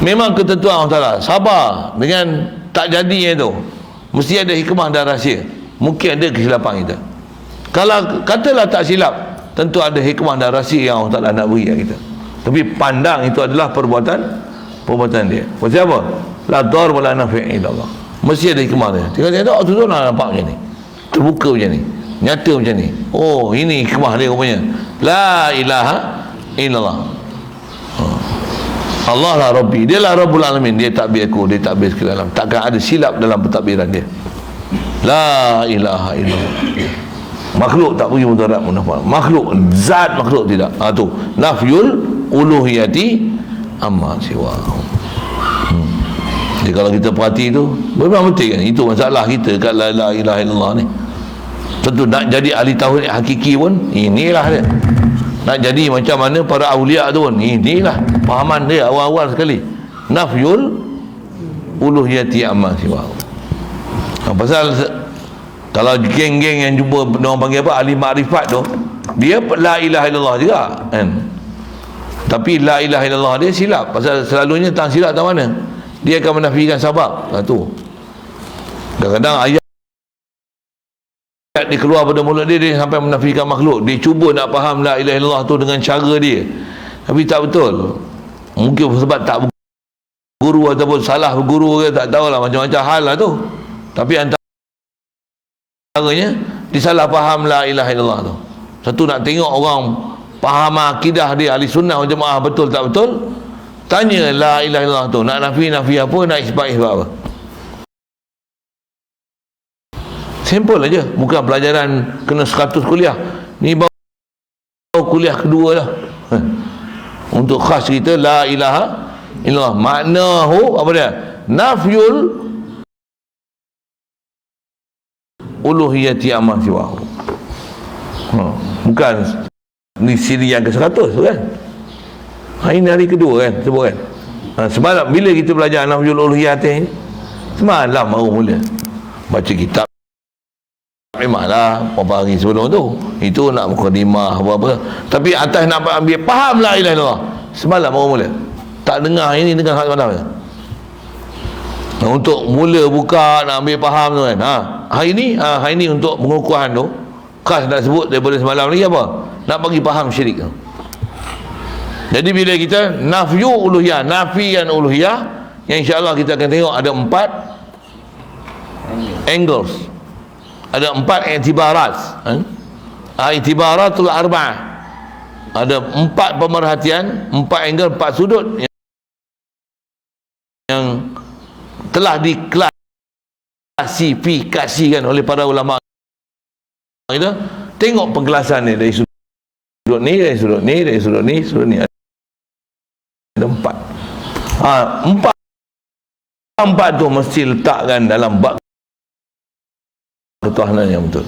Memang ketentuan Allah Ta'ala. Sabar dengan tak jadinya tu, mesti ada hikmah dan rahsia. Mungkin ada kesilapan kita. Kalau katalah tak silap, tentu ada hikmah dan rahsia yang Allah Ta'ala nak beri kat kita. Tapi pandang itu adalah perbuatan dia. Pasal apa? La dar wala nafi' illallah. Mesti ada hikmah dia. Tengok tu nak nampak macam ni, terbuka macam ni, nyata macam ni. Oh, ini hikmah dia rupanya. La ilaha illallah. Allah lah Rabbi, dia lah Rabbul Alamin. Dia takbir aku, dia takbir sekalian alam. Takkan ada silap dalam pentadbiran dia. La ilaha illallah. Makhluk tak pergi mudarat munafat. Makhluk, zat makhluk tidak. Tu nafyul uluhiyati amma siwa. Jadi kalau kita perhati tu, memang penting kan. Itu masalah kita kat la ilaha illallah ni. Tentu nak jadi ahli tauhid hakiki pun inilah dia. Nak jadi macam mana para awliya tu pun inilah fahaman dia awal-awal sekali. Nafyul uluhiyati amma siwa. Pasal kalau geng-geng yang jumpa orang panggil apa, ahli makrifat tu, dia la ilaha illallah juga kan. Tapi la ilaha illallah dia silap. Pasal selalunya tang silap tak mana, dia akan menafikan sabab. Tu kadang-kadang ayat dia keluar pada mulut dia sampai menafikan makhluk. Dia cuba nak faham la ilaha illallah tu dengan cara dia, tapi tak betul. Mungkin sebab tak guru ataupun salah guru ke, tak tahulah, macam-macam hal lah tu. Tapi antaranya disalah faham la ilaha illallah tu. Satu, nak tengok orang faham akidah dia ahli sunnah wal jamaah betul tak betul, tanya la ilaha illallah tu nak nafi apa, nak isbat apa. Simple aja, bukan pelajaran kena 100 kuliah. Ni baru kuliah kedua lah. Untuk khas kita la ilaha illallah, maknahu apa dia? Nafyul uluhiyati amma siwahu. Bukan ni siri yang ke-100 tu kan. Ini hari kedua kan sebut kan. Semalam bila kita belajar nafyul uluhiyati, semalam baru mula baca kitab. Memanglah beberapa hari sebelum tu itu nak mukadimah apa-apa, tapi atas nak ambil faham la ilaha illallah semalam baru mula. Tak dengar ini, dengar semalam je. Untuk mula buka nak ambil faham tu kan. Hari ni untuk pengukuhan tu khas nak sebut daripada semalam lagi apa? Nak bagi faham syirik tu. Jadi bila kita nafyu uluhiyah, nafian uluhiyah, yang insya-Allah kita akan tengok ada 4 angles, ada 4 i'tibarat. I'tibaratul arba'ah, ada 4 pemerhatian, 4 angle, 4 sudut yang telah diklasifikasikan oleh para ulama kita. Tengok penjelasan ni dari sudut ni, dari sudut ni, dari sudut ni, sudut ni. Ada 4. Empat tu mesti letakkan dalam bab ketuhanan yang betul.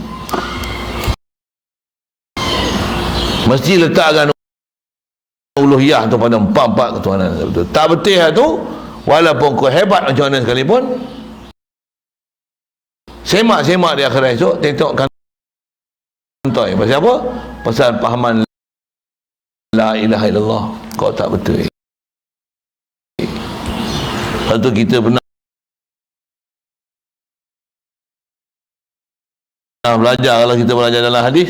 Mesti letakkan uluhiyah tu pada 4 ketuhanan yang betul. Tak betul tu, walaupun kau hebat macam mana sekalipun, semak-semak di akhirat esok, tengok kantoi. Pasal apa? Pasal pahaman la ilaha illallah kau tak betul. Lepas tu kita pernah belajar, kalau kita belajar dalam hadis,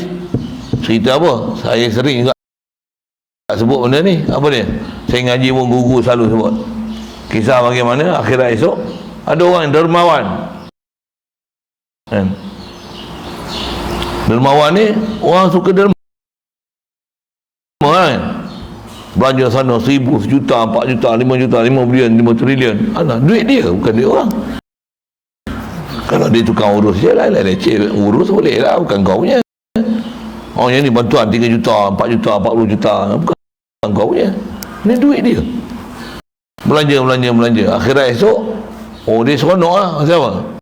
cerita apa? Saya sering juga sebut benda ni. Apa dia? Saya ngaji pun guru selalu sebut. Kisah bagaimana akhirat esok ada orang yang dermawan. Dermawan ni orang suka derma kan? Belanja sana 1,000, 1,000, 4 juta, 5 juta, 5 bilion, 5 trilion. Alah, duit dia, bukan duit orang. Kalau dia tukang urus je lah, leceh urus boleh lah, bukan kau punya. Orang yang ni bantuan 3 juta, 4 juta, 40 juta, bukan kau punya. Ni duit dia. Belanja. Akhirat esok, oh dia seronok lah. Pasal apa?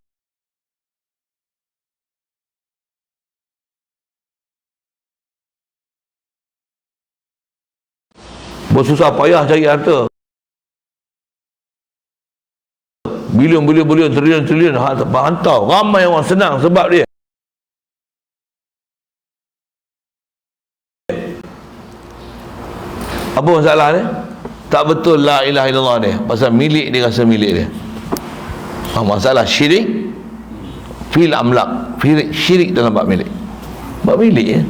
Bersusah payah cari harta, bilion, trilion hantar. Ramai orang senang sebab dia. Apa masalah dia? Tak betul la ilaha illallah dia. Pasal milik dia, rasa milik dia. Masalah syirik fil amlak, syirik dalam bab milik. Bab milik ya.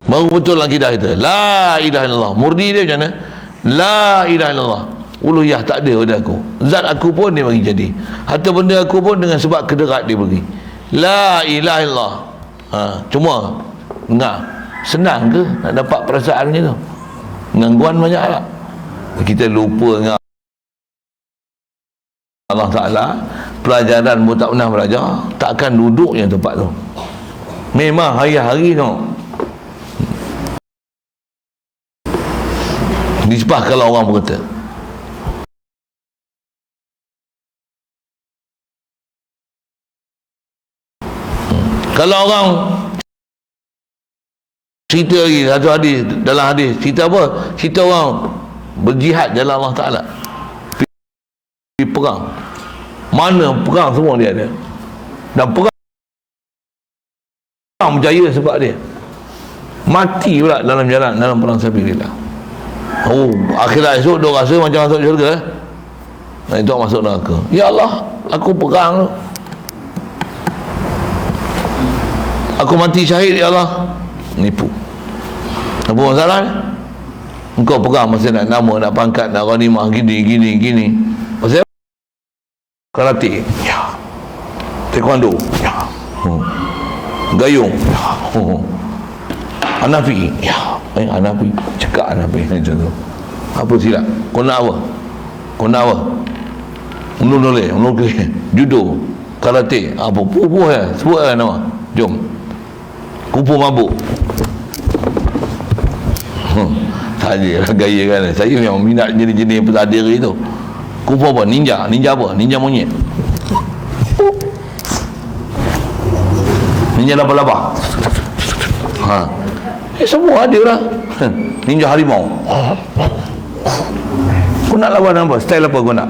Baru betul akidah kita. La ilaha illallah. Murni dia macam mana? La ilaha illallah. Uluhiyah tak ada pada aku. Zat aku pun dia bagi jadi. Harta benda aku pun dengan sebab kederat dia bagi. La ilaha illallah. Cuma senang ke nak dapat perasaan macam tu? Gangguan banyak tak? Kita lupa dengan Allah Ta'ala. Pelajaran pun tak pernah belajar. Takkan duduk yang tempat tu. Memang hari-hari tu nisbah kalau orang berkata. Kalau orang cerita lagi satu hadis, dalam hadis cerita apa? Cerita orang berjihad jalan Allah Ta'ala, pergi perang, mana perang semua dia ada, dan perang berjaya sebab dia mati pula dalam jalan, dalam perang sabilillah. Oh, akhirat esok dia rasa macam masuk syurga. Itu masuk neraka. Ya Allah, aku perang, aku mati syahid ya Allah. Nipu. Apa masalah? Engkau perang masih nak nama, nak pangkat, nak ghanimah, gini. Pasal karate, ya. Taekwondo, ya. Gayung, ya. Hanafi, ya. Hanafi, cakap Hanafi macam tu. Apa silap? Kau nak apa? Menoleh, judo, karate, apa? Pupuh ya, sebut lah nama. Jom. Kupu mabuk. Saja lah gaya kan. Saya memang minat jenis-jenis pesadir itu. Kupu apa? Ninja apa? Ninja monyet. ninja laba-laba. Semua ada lah. Ninja harimau. Kau nak lawan apa? Style apa kau nak?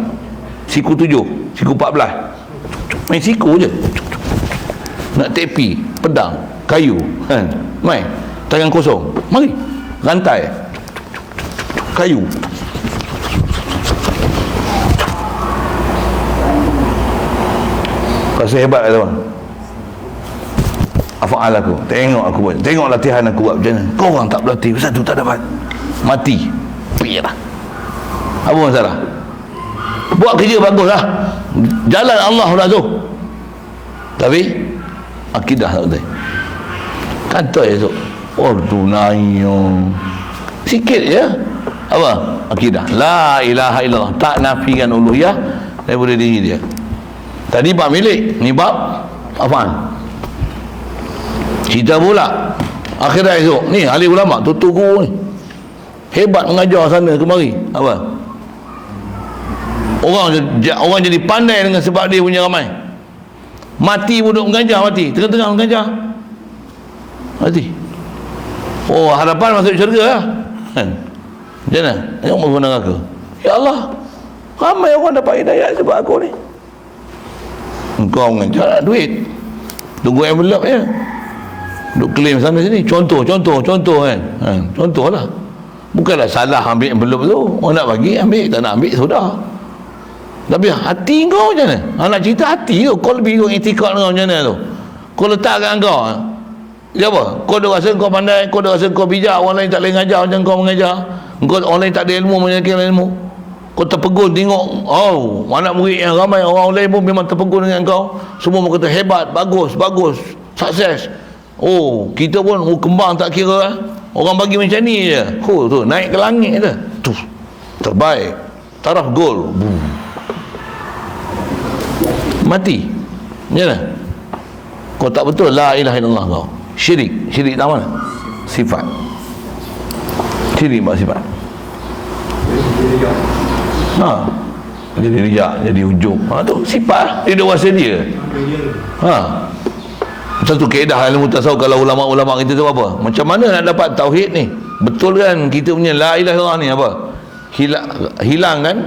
Siku 7, siku 14. Main siku je. Nak tepi, pedang, kayu, main tangan kosong, mari rantai, kayu. Rasa hebat tak tuan? Afaal aku, tengok aku buat, tengok latihan aku buat macam mana. Kau orang tak berlatih, satu tak dapat, mati. Pergilah. Apa masalah? Buat kerja bagus lah, jalan Allah lah tu. Tapi akidah tak betul. Kata esok, oh tunainya sikit je. Apa? Akidah la ilaha illallah, tak nafikan uluhiyah daripada diri dia. Tadi bab milik, ni bab apaan? Cerita pula akhirat esok. Ni ahli ulama, tutu guru ni hebat mengajar sana kemari. Apa? Orang jadi pandai dengan sebab dia punya ramai. Mati pun duduk mengajar, mati tengah-tengah mengajar, mati. Oh, harapan masuk syurga lah kan? Macam mana? Tengok mahu neraka. Ya Allah, ramai orang dapat hidayah sebab aku ni. Engkau mengajar nak duit, tunggu envelope je, duk claim sana sini. Contoh kan, contoh lah. Bukanlah salah ambil envelope tu, orang nak bagi ambil, tak nak ambil sudah. Tapi hati kau macam mana? Nak cerita hati tu, kau lebih kau itikad kau macam mana tu. Kau letak kat kau, dia apa? Kau dah rasa kau pandai, kau dah rasa kau bijak, orang lain tak boleh mengajar macam kau mengajar. Kau orang lain tak ada ilmu macam kau ilmu. Kau terpegun tengok, oh, anak murid yang ramai, orang lain pun memang terpegun dengan kau. Semua kata hebat, bagus, sukses. Oh, kita pun kembang tak kira. Orang bagi macam ni je. Oh, tu naik ke langit je. Tu terbaik. Taraf gol. Mati. Macam mana? Kau tak betul la ilaha illallah kau. Syirik tak mana? Sifat. Syirik buat sifat. Jadi riak, jadi ujub. Tu sifat dia dah kuasa dia. Satu kaedah ilmu tasawuf kalau ulama-ulama kita tu apa? Macam mana nak dapat tauhid ni? Betul kan kita punya la ilaha illallah ni apa? Hilang kan?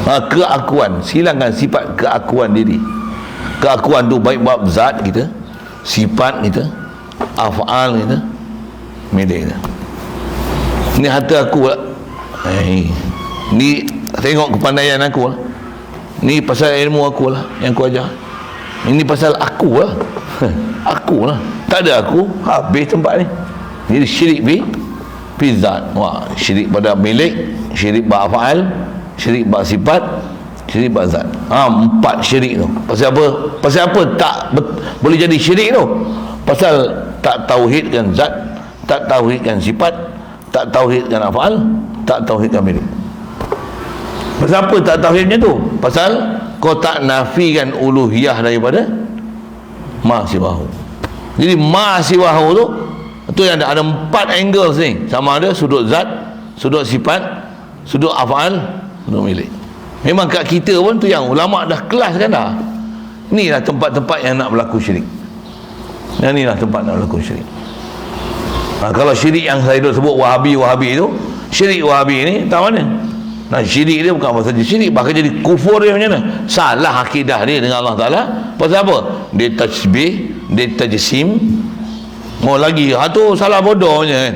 Keakuan, hilangkan sifat keakuan diri. Keakuan tu baik bab zat kita, sifat kita, af'al kita, milik kita. Ni harta aku lah. Ni tengok kepandaian aku lah. Ni pasal ilmu aku lah yang aku ajar. Ini pasal aku lah. Aku lah. Tak ada aku, habis tempat ni. Jadi syirik bi zat. Wah, syirik pada milik, syirik bab af'al, syirik bab sifat, syirik bab zat. 4 syirik tu. Pasal apa? Pasal apa tak boleh jadi syirik tu? Pasal tak tauhidkan zat, tak tauhidkan sifat, tak tauhidkan af'al, tak tauhidkan milik. Pasal apa tak tauhidnya tu? Pasal kau tak nafikan uluhiyah daripada ma siwahu. Jadi ma siwahu tu yang ada 4 angles ni. Sama ada sudut zat, sudut sifat, sudut af'al, sudut milik. Memang kat kita pun tu yang ulama dah kelaskan dah. Inilah tempat-tempat yang nak berlaku syirik. Yang inilah tempat nak berlaku syirik. Kalau syirik yang saya duk sebut Wahabi tu, syirik Wahabi ni tahu mana? Nah, syirik dia bukan pasal syirik, bahkan jadi kufur dia macam mana? Salah akidah dia dengan Allah Ta'ala. Pasal apa? Dia tasbih, dia tajsim. Mau lagi, tu salah bodohnya kan.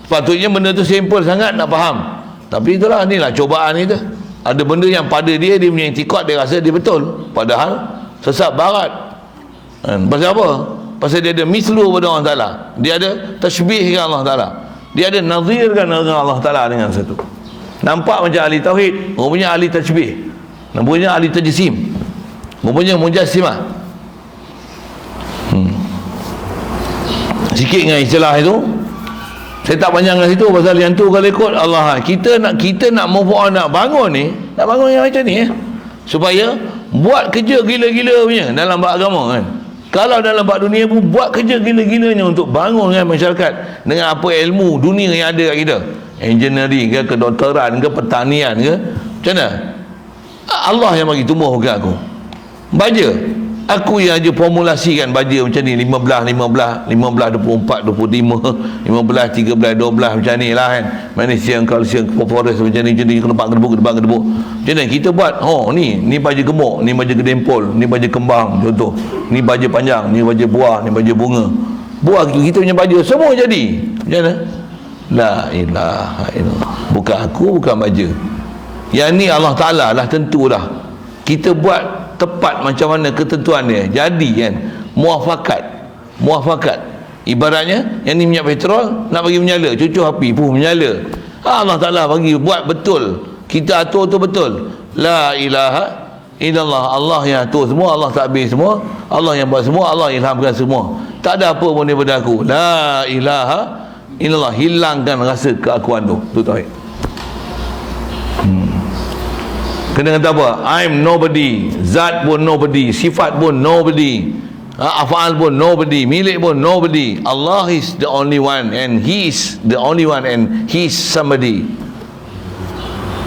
Sepatutnya benda tu simple sangat nak faham. Tapi itulah, inilah cobaan kita. Ada benda yang pada dia punya i'tikad, dia rasa dia betul, padahal sesat barat. Pasal apa? Pasal dia ada mislu pada Allah Ta'ala. Dia ada tasbih dengan Allah Ta'ala. Dia ada nazirkan dengan Allah Ta'ala dengan satu. Nampak macam ahli tauhid, rupanya ahli tasbih, rupanya ahli tajsim, rupanya mujassimah. Sikit dengan istilah itu. Saya tak panjang kat situ pasal yang tu kalau ikut Allah. Kita nak move on, nak bangun ni, nak bangun yang macam ni supaya buat kerja gila-gila punya dalam bab agama kan. Kalau dalam bab dunia pun buat kerja gila-gilanya untuk bangunkan masyarakat dengan apa ilmu dunia yang ada kat kita. Engineering ke, kedokteran ke, pertanian ke, macam mana? Allah yang bagi tumbuh ke aku. Baja Aku yang aja formulasikan baja macam ni 15, 15, 15, 24, 25, 15, 13, 12 macam ni lah kan. Mana siang kalau siang forest macam ni kedebak gedebuk. Macam ni kita buat. Oh ni baja gemuk, ni baja gedempol, ni baja kembang contoh. Ni baja panjang, ni baja buah, ni baja bunga. Buah kita punya baja semua jadi. Macam mana? La ilaha illallah. Bukan aku, bukan baja. Yang ni Allah Ta'ala lah tentu dah. Kita buat tepat macam mana ketentuan dia. Jadi kan, muafakat. Ibaratnya, yang ni minyak petrol, nak bagi menyala, cucuk api, menyala. Allah Ta'ala bagi, buat betul. Kita atur tu betul. La ilaha illallah. Allah yang atur semua, Allah takbir semua, Allah yang buat semua, Allah ilhamkan semua. Tak ada apa pun daripada aku. La ilaha illallah. Hilangkan rasa keakuan tu. Tu tauhid. Kena kata apa? I'm nobody. Zat pun nobody. Sifat pun nobody. Af'al pun nobody. Milik pun nobody. Allah is the only one, and He is the only one, and He is somebody.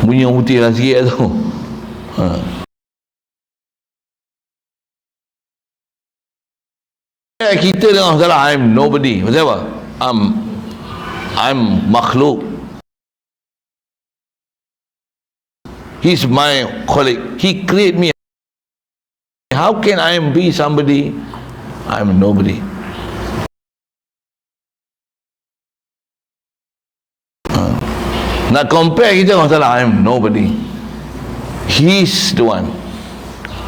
Bunyi yang putih lah sikit tu. Kita dengan salah, I'm nobody. Maksud apa? I'm makhluk. He's my colleague. He created me. How can I be somebody? I'm nobody. Nak compare kita masalah I'm nobody. He's the one.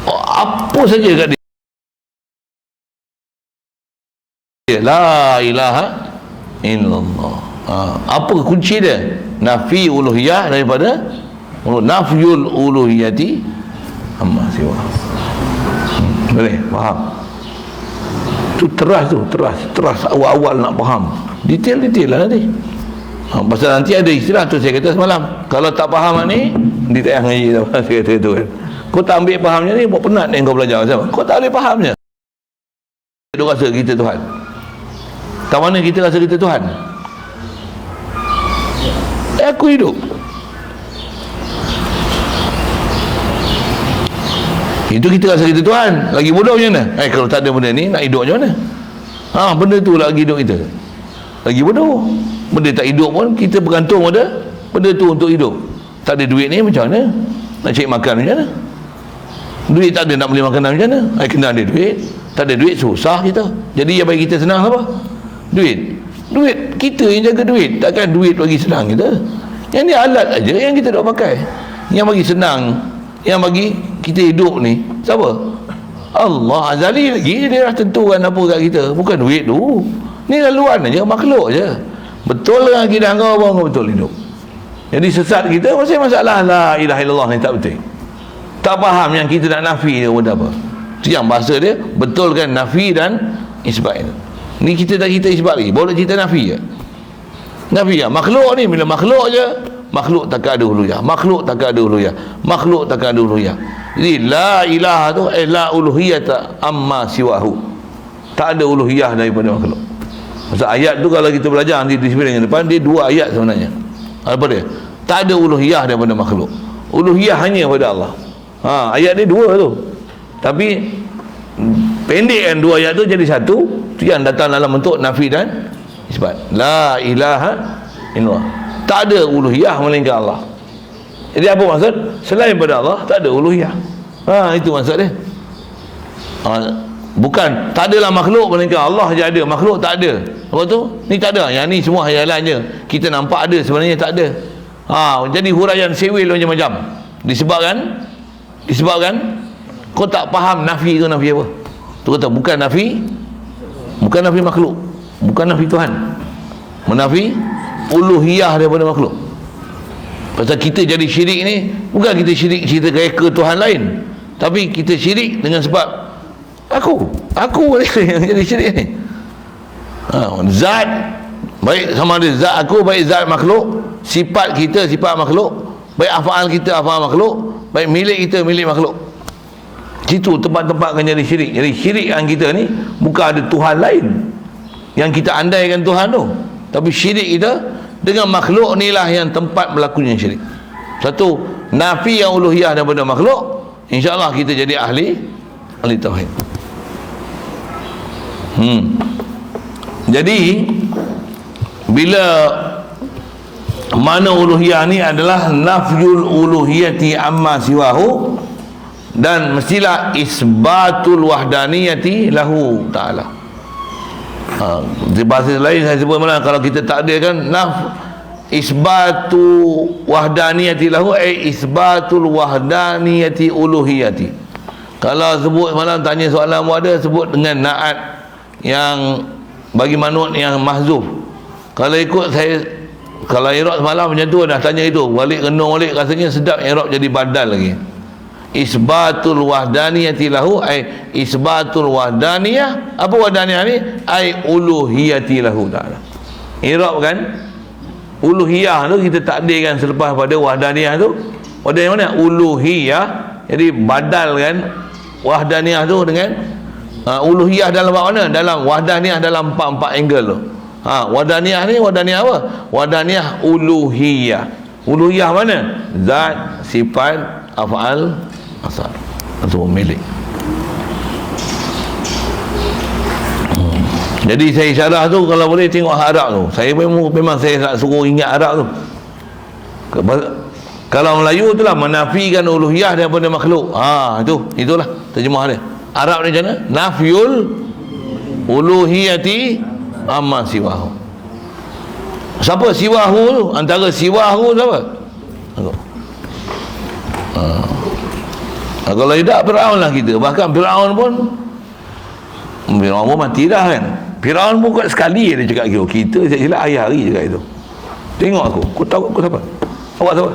Apa saja kat dia. La ilaha illallah. Apa kunci dia? Nafi uluhiyah daripada nafyul uluhiyati amma siwa. Boleh faham? Tu teras awal-awal nak faham. Detail lah nanti. Pasal nanti ada istilah tu saya kata semalam. Kalau tak faham ni, dia tak ngaji dah saya kata tu kan. Kau tak ambil fahamnya ni, buat penat ni kau belajar sama. Kau tak boleh fahamnya. Dia rasa kita Tuhan. Tak mana kita rasa kita Tuhan? Aku hidup. Itu kita rasa kita Tuhan. Lagi bodoh macam mana? Kalau tak ada benda ni, nak hidup macam mana? Benda tu lagi hidup kita. Lagi bodoh. Benda tak hidup pun kita bergantung pada benda tu untuk hidup. Tak ada duit ni macam mana? Nak cari makan macam mana? Duit tak ada, nak beli makanan macam mana? Kena ada duit. Tak ada duit, susah kita. Jadi yang bagi kita senang apa? Duit. Kita yang jaga duit. Takkan duit bagi senang kita. Yang ni alat aja yang kita nak pakai. Yang bagi senang, yang bagi kita hidup ni siapa? Allah azali lagi. Dia dah tentukan apa kat kita. Bukan duit tu. Ni laluan aja, makhluk aja. Betul dengan akidah kau apa kau betul hidup. Jadi sesat kita masih masalah la ilaha illallah ni tak betul. Tak faham yang kita nak nafi dia benda apa. Itu yang bahasa dia betulkan nafi dan isbat itu. Ni kita tak kita isbat lagi. Boleh kita nafi je. Nafi ya. Makhluk ni bila makhluk je, makhluk tak ada uluhiyah. Makhluk tak ada uluhiyah. Makhluk tak ada uluhiyah. Jadi la ilaha tu la uluhiyata amma siwahu. Tak ada uluhiyah daripada makhluk. Maksud ayat tu kalau kita belajar nanti di sebelah depan, dia dua ayat sebenarnya. Apa dia? Tak ada uluhiyah daripada makhluk. Uluhiyah hanya pada Allah. Ayat ni dua tu. Tapi pendek kan dua ayat tu jadi satu. Tu yang datang dalam bentuk nafi dan isbat. La ilaha illallah. Tak ada uluhiyah melainkan Allah. Jadi apa maksud? Selain pada Allah tak ada uluhiyah. Itu maksud dia. Bukan tak adalah makhluk melainkan Allah je ada, makhluk tak ada. Apa tu? Ni tak ada. Yang ni semua hayalan je. Kita nampak ada, sebenarnya tak ada. Jadi huraian sewil macam-macam. Disebabkan kau tak faham nafi tu nafi apa. Tu kata bukan nafi makhluk, bukan nafi Tuhan, menafi uluhiyah daripada makhluk. Pasal kita jadi syirik ni bukan kita syirik kita reka Tuhan lain, tapi kita syirik dengan sebab aku yang jadi syirik ni. Zat baik sama ada zat aku, baik zat makhluk, sifat kita sifat makhluk, baik afal kita afal makhluk, baik milik kita milik makhluk. Situ tempat-tempat akan jadi syirik. Jadi syirik yang kita ni bukan ada Tuhan lain yang kita andaikan Tuhan tu, tapi syirik kita dengan makhluk ni lah yang tempat berlakunya syirik. Satu, nafi yang uluhiyah daripada makhluk, insya-Allah kita jadi ahli tauhid. Jadi bila mana uluhiyah ni adalah nafyul uluhiyati amma siwahu, dan mestilah isbatul wahdaniyati lahu ta'ala. Di bahasa lain saya sebut mana, kalau kita tak ada kan isbatu wahdaniyati lahu isbatul wahdaniyati uluhiyati. Kalau sebut malam tanya soalan ada, sebut dengan naat yang bagi manut yang mahzuf. Kalau ikut saya, kalau i'rab semalam macam tu dah tanya itu, balik renung balik, rasanya sedap i'rab jadi badal lagi. Isbatul wahdaniyati lahu isbatul wahdaniyah. Apa wahdaniyah ni? Uluhiyati lahu ta'ala. I'rab kan uluhiyah tu kita takdirkan selepas pada wahdaniyah tu. Wahdaniyah mana? Uluhiyah. Jadi badal kan wahdaniyah tu dengan uluhiyah dalam mana? Dalam wahdaniyah dalam empat angle tu. Wahdaniyah ni wahdaniyah apa? Wahdaniyah uluhiyah. Uluhiyah mana? Zat, sifat, af'al, asal atau milik. Jadi saya syarah tu kalau boleh tengok Arab tu. Saya memang saya nak suruh ingat Arab tu. Kalau Melayu itulah menafikan uluhiyah daripada makhluk. Itulah terjemah dia. Arab ni macam mana? Nafyul uluhiyati amma siwahu. Siapa siwahu tu? Antara siwahu siapa? Kalau tidak Firaun lah kita. Bahkan Firaun pun mati dah kan. Firaun pun kuat sekali dia cakap kita saya silap ayah hari cakap itu. Tengok aku tahu aku siapa? Awak siapa?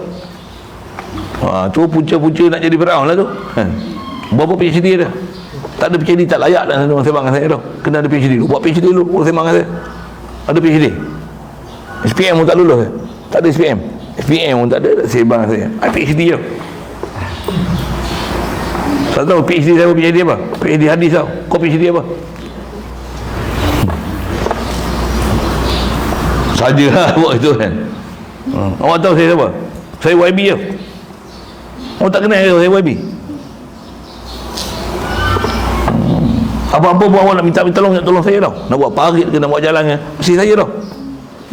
Tu punca-punca nak jadi Firaun lah tu. Berapa PhD dia? Tak ada PhD tak layak dah orang sembang dengan saya tu. Kena ada PhD dulu. Buat PhD dulu orang sembang dengan saya. Ada PhD. SPM pun tak lulus. Tak ada SPM. SPM pun tak ada, sembang dengan saya. PhD tu. Tak tahu PhD saya PhD apa? PhD hadis tau. Kau PhD apa? Sajalah buat itu kan. Awak tahu saya siapa? Saya YB je. Awak tak kenal saya YB. Apa-apa pun awak nak minta tolong saya tau. Nak buat parit ke nak buat jalan ke, mesti saya tau.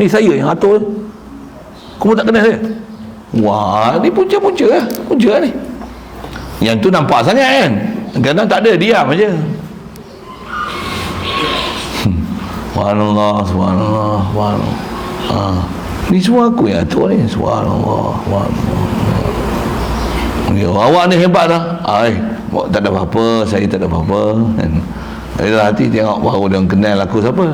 Ni saya yang atur. Kamu tak kenal saya? Wah, ni punca-punca lah. Punca ni. Yang tu nampak sangat kan. Kadang tak ada, diam aja. Subhanallah, subhanallah, subhanallah. Ni semua aku yang atur ni. Subhanallah, subhanallah. Awak ni hebat dah. Tak ada apa-apa, saya tak ada apa-apa kan. Dalam hati tengok baru dia kenal aku siapa.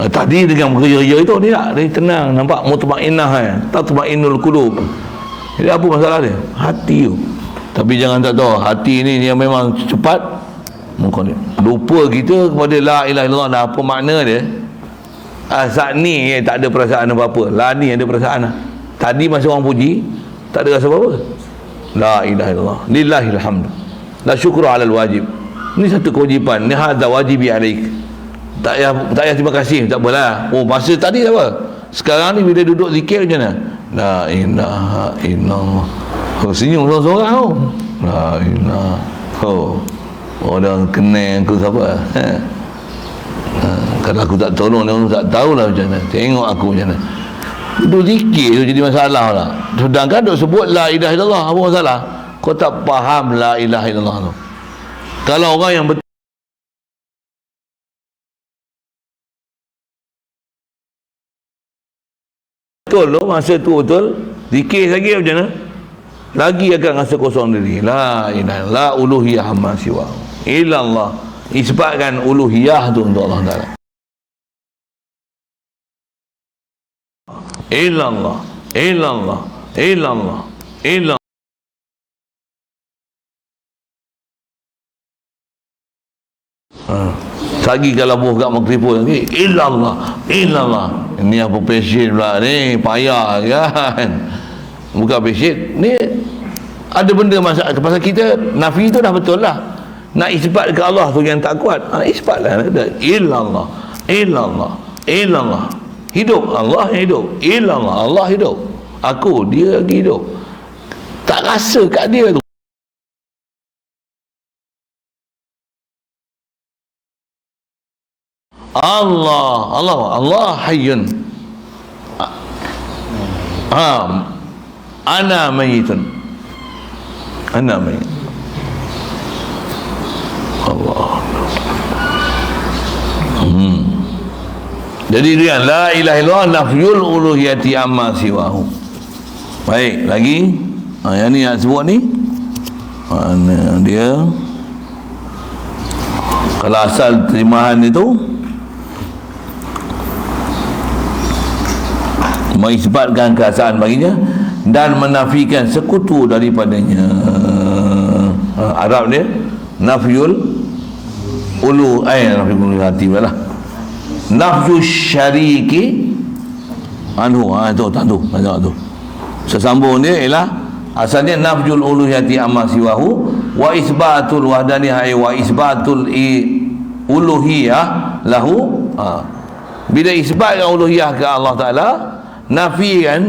Tadi dengan bekerja-kerja itu dia tenang, nampak mutmainnah kan. Tatmainnul qulub. Jadi apa masalah dia? Hati tu. Tapi jangan tak tahu, hati ni dia memang cepat lupa kita kepada la ilaha illallah. Dah apa makna dia? Saat ni tak ada perasaan apa-apa. La ni ada perasaan lah. Tadi masa orang puji tak ada rasa apa-apa. La ilaha illallah, lillahil hamd, la syukru alal wajib. Ni satu kewajipan. Ni hadza wajibi alaik. Tak payah terima kasih, tak apalah. Masa tadi apa? Sekarang ni bila duduk zikir macam mana? La ilaha illallah. Senyum seorang-seorang tau. La ilaha. Orang kenal aku siapa? Kalau aku tak tolong dia, orang tak tahulah macam mana. Tengok aku macam mana. Duduk zikir tu jadi masalah lah. Sedangkan duk sebut la ilaha illallah, apa masalah? Kau tak faham la ilaha illallah tu. Kalau orang yang betul tu masa tu betul zikir lagi macam mana? Lagi akan rasa kosong diri. La ilaha illallah, uluhiyah amma siwa illallah. Isbatkan uluhiyah tu untuk Allah Taala. Illallah, illallah, illallah, illallah. Lagi kalau buka mikrofon lagi, illallah, illallah. Ini apa passion pula ni, payah kan. Buka passion ni ada benda masalah pasal kita nafi tu dah betul lah. Nak isbat ke Allah tu yang tak kuat. Isbatlah illallah, illallah, illallah. Hidup Allah yang hidup. Illallah, Allah hidup. Aku, dia lagi hidup. Tak rasa kat dia tu. Allah hayyun. Ana mayitun. Ana mayit. Allah. Jadi dia la ilaha illallah nafyul uluhiyati amma siwahu. Baik, lagi yang ni yang sebut ni dia kalau asal terimahan itu mengisbatkan keasaan baginya dan menafikan sekutu daripadanya. Arab dia nafyul nafyul uluhiyati lah. Nafyu syariki anhu, itu tak tu, macam tu. Sesambung dia ialah asalnya nafjul uluhiyati amma siwahu wa isbatul wahdaniyah wa isbatul uluhiyah lahu. Bila isbatkan uluhiyah ke Allah Ta'ala, nafikan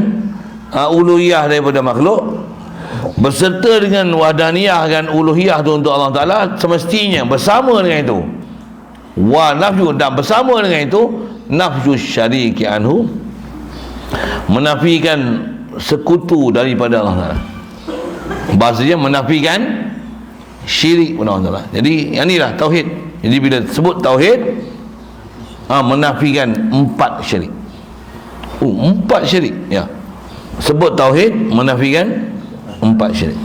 uluhiyah daripada makhluk, berserta dengan wahdaniyah dan uluhiyah tu untuk Allah Ta'ala, semestinya bersama dengan itu wa nafyu, dan bersama dengan itu nafyu syariki anhu, menafikan sekutu daripada Allah Ta'ala. Bahasanya menafikan syirik pada Allah Ta'ala. Jadi yang inilah tauhid. Jadi bila sebut tauhid, menafikan 4 syirik. 4 syirik, ya. Sebut tauhid, menafikan 4 syirik.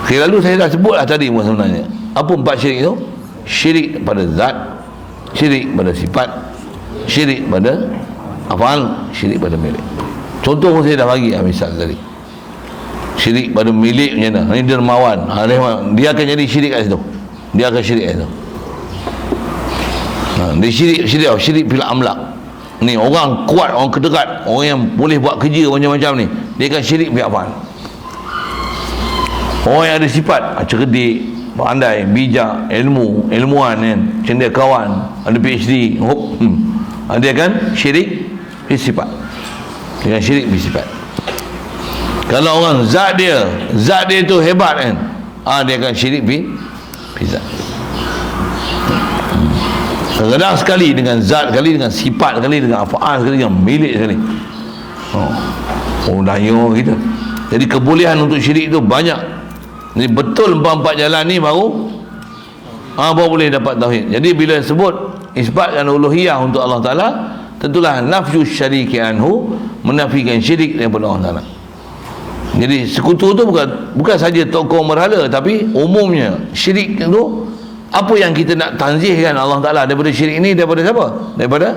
Lalu saya dah sebutlah tadi sebenarnya. Apa 4 syirik itu? Syirik pada zat, syirik pada sifat, syirik pada afal, syirik pada milik. Contoh saya dah bagi misal tadi. Syirik pada milik macam mana? Ini dermawan, dia akan jadi syirik kat situ. Dia akan syirik kat situ. Dia syirik fil amlak. Ni orang kuat, orang kedekat, orang yang boleh buat kerja macam-macam ni, dia akan syirik fil afal. Orang yang ada sifat cerdik, pandai, bijak, ilmuwan kan, cendekiawan, ada PhD, dia akan syirik fi sifat. Dia akan syirik fi sifat. Kalau orang zat dia tu hebat kan, dia akan syirik fi zat. Kadang-kadang sekali dengan zat, sekali dengan sifat, sekali dengan af'al, sekali dengan milik sekali. Daya kita. Jadi kebolehan untuk syirik itu banyak. Jadi betul 4 jalan ni baru boleh dapat tauhid. Jadi bila sebut isbatkan uluhiyah untuk Allah Ta'ala, tentulah nafyu syariki anhu, menafikan syirik daripada Allah Ta'ala. Jadi sekutu tu bukan saja tokoh merhala, tapi umumnya syirik tu, apa yang kita nak tanzihkan Allah Ta'ala daripada syirik ni, daripada siapa? Daripada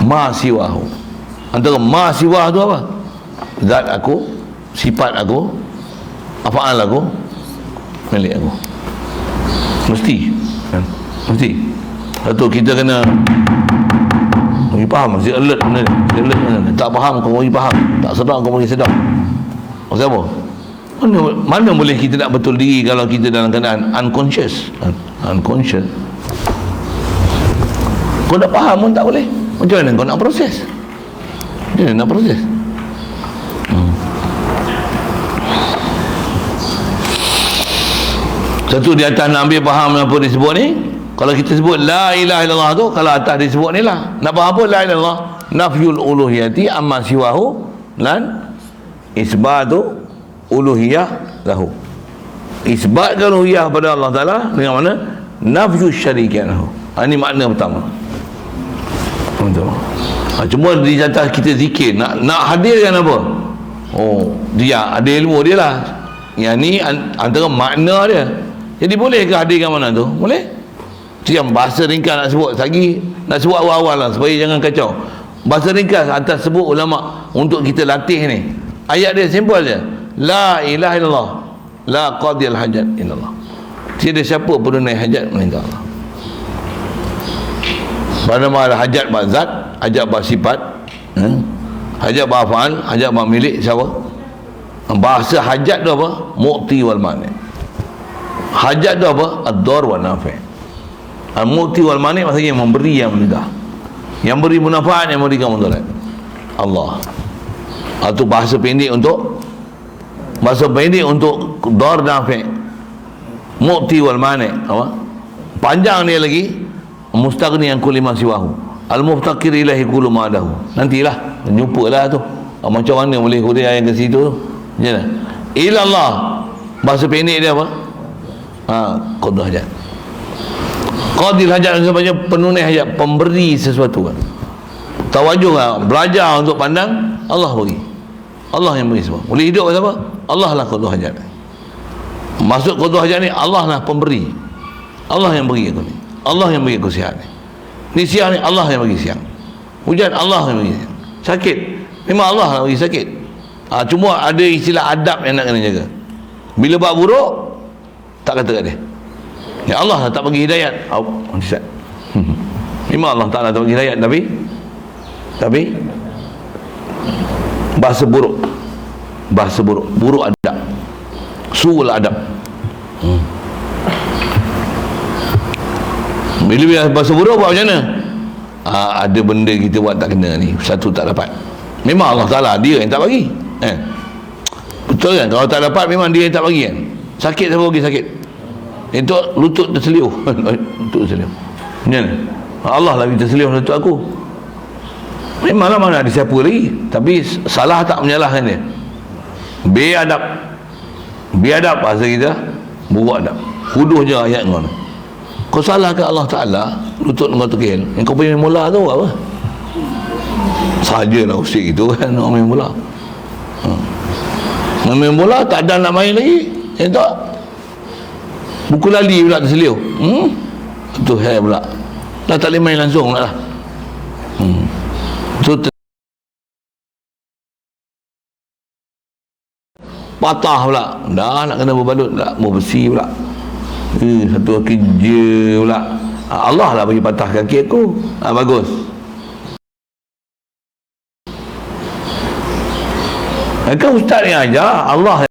ma siwahu. Antara ma siwah tu apa? Zat aku, sifat aku, afa'al aku, milik aku. Mesti kan? Mesti. Atau kita kena bagi faham, mesti alert benda ni. Alert benda ni. Tak faham kau bagi faham, tak sedar kau bagi sedar. Maksud apa? Mana boleh kita nak betul diri kalau kita dalam keadaan unconscious? Unconscious. Kau nak faham pun tak boleh. Macam mana kau nak proses? Macam mana nak proses? Satu di atas nak ambil faham apa disebut ni. Kalau kita sebut la ilaha illallah tu, kalau atas disebut ni lah, nak faham apa la ilaha illallah? Nafyul uluhiyati amma siwahu lan isbatu uluhiyah lahu. Isbatkan uluhiyah pada Allah Ta'ala dengan mana? Nafyu syarikan lahu. Ini makna pertama. Cuma di atas kita zikir, nak hadirkan apa? Dia ada ilmu dia lah. Yang ni antara makna dia. Jadi boleh ke hadirkan mana tu? Boleh. Itu yang bahasa ringkas nak sebut. Lagi nak sebut awal-awal lah, supaya jangan kacau. Bahasa ringkas atas sebut ulama untuk kita latih ni. Ayat dia simple je. La ilaha illallah, la qadiyal hajat illallah. Tiada siapa penunai hajat melainkan Allah. Pada mana hajat bazat, hajat bersifat, hajat bafal, hajat milik siapa? Bahasa hajat tu apa? Mu'ti wal mani. Hajat tu apa? Ad-dar wa nafi'. Al-mu'ti wal mani maksudnya yang memberi, yang mencegah. Yang beri manfaat, yang memberikan mudarat. Allah. Itu bahasa pendek untuk dar nafi'. Mu'ti wal mani. Apa? Panjang dia lagi. mustaghni an kulli ma siwahu, al-muftaqir ilahi kullu ma adahu. Nantilah jumpalah tu. Macam mana boleh huraian yang ke situ tu? Jangan. Ilallah. Bahasa pendek dia apa? Qadha hajat. Qadil hajat sebenarnya penunai hajat, pemberi sesuatu kan. Tawajuh belajar untuk pandang Allah bagi. Allah yang beri semua. Boleh hidup apa? Allah lah qadha hajat. Maksud qadha hajat ni, Allah lah pemberi. Allah yang bagi aku ni. Allah yang bagi aku sihat ni. Ni siang ni Allah yang bagi siang. Hujan Allah yang bagi. Sakit memang Allah yang bagi sakit. Cuma ada istilah adab yang nak kena jaga. Bila buat buruk, tak kata kat dia, ya Allah tak bagi hidayat. Memang Allah Ta'ala tak bagi hidayat, tapi bahasa buruk, buruk adab, suul adab. Bila bahasa buruk buat macam mana? Ada benda kita buat tak kena ni, satu tak dapat. Memang Allah Ta'ala dia yang tak bagi. Betul kan? Kalau tak dapat memang dia yang tak bagi kan. Sakit siapa bagi sakit? Itu lutut terseliuh. Lutut terseliuh. Macam mana? Allah lagi terseliuh lutut aku. Memanglah mana ada siapa lagi. Tapi salah tak menyalahkan dia. Biadab bahasa kita, buruk adab. Huduh je ayat kau. Kau salahkan Allah Ta'ala, lutut kau terkil. Yang kau punya mula tu apa? Sajalah usik itu kan, orang main bola. Main bola tak ada nak main lagi. Tak. Buku lali pula terseliu. Itu hai pula. Dah tak boleh main langsung pula lah. So, patah pula. Dah nak kena berbalut tak? Bersih pula. Satu kerja pula. Allah lah bagi patah kaki aku. Bagus. Kan ustaz ni ajar, Allah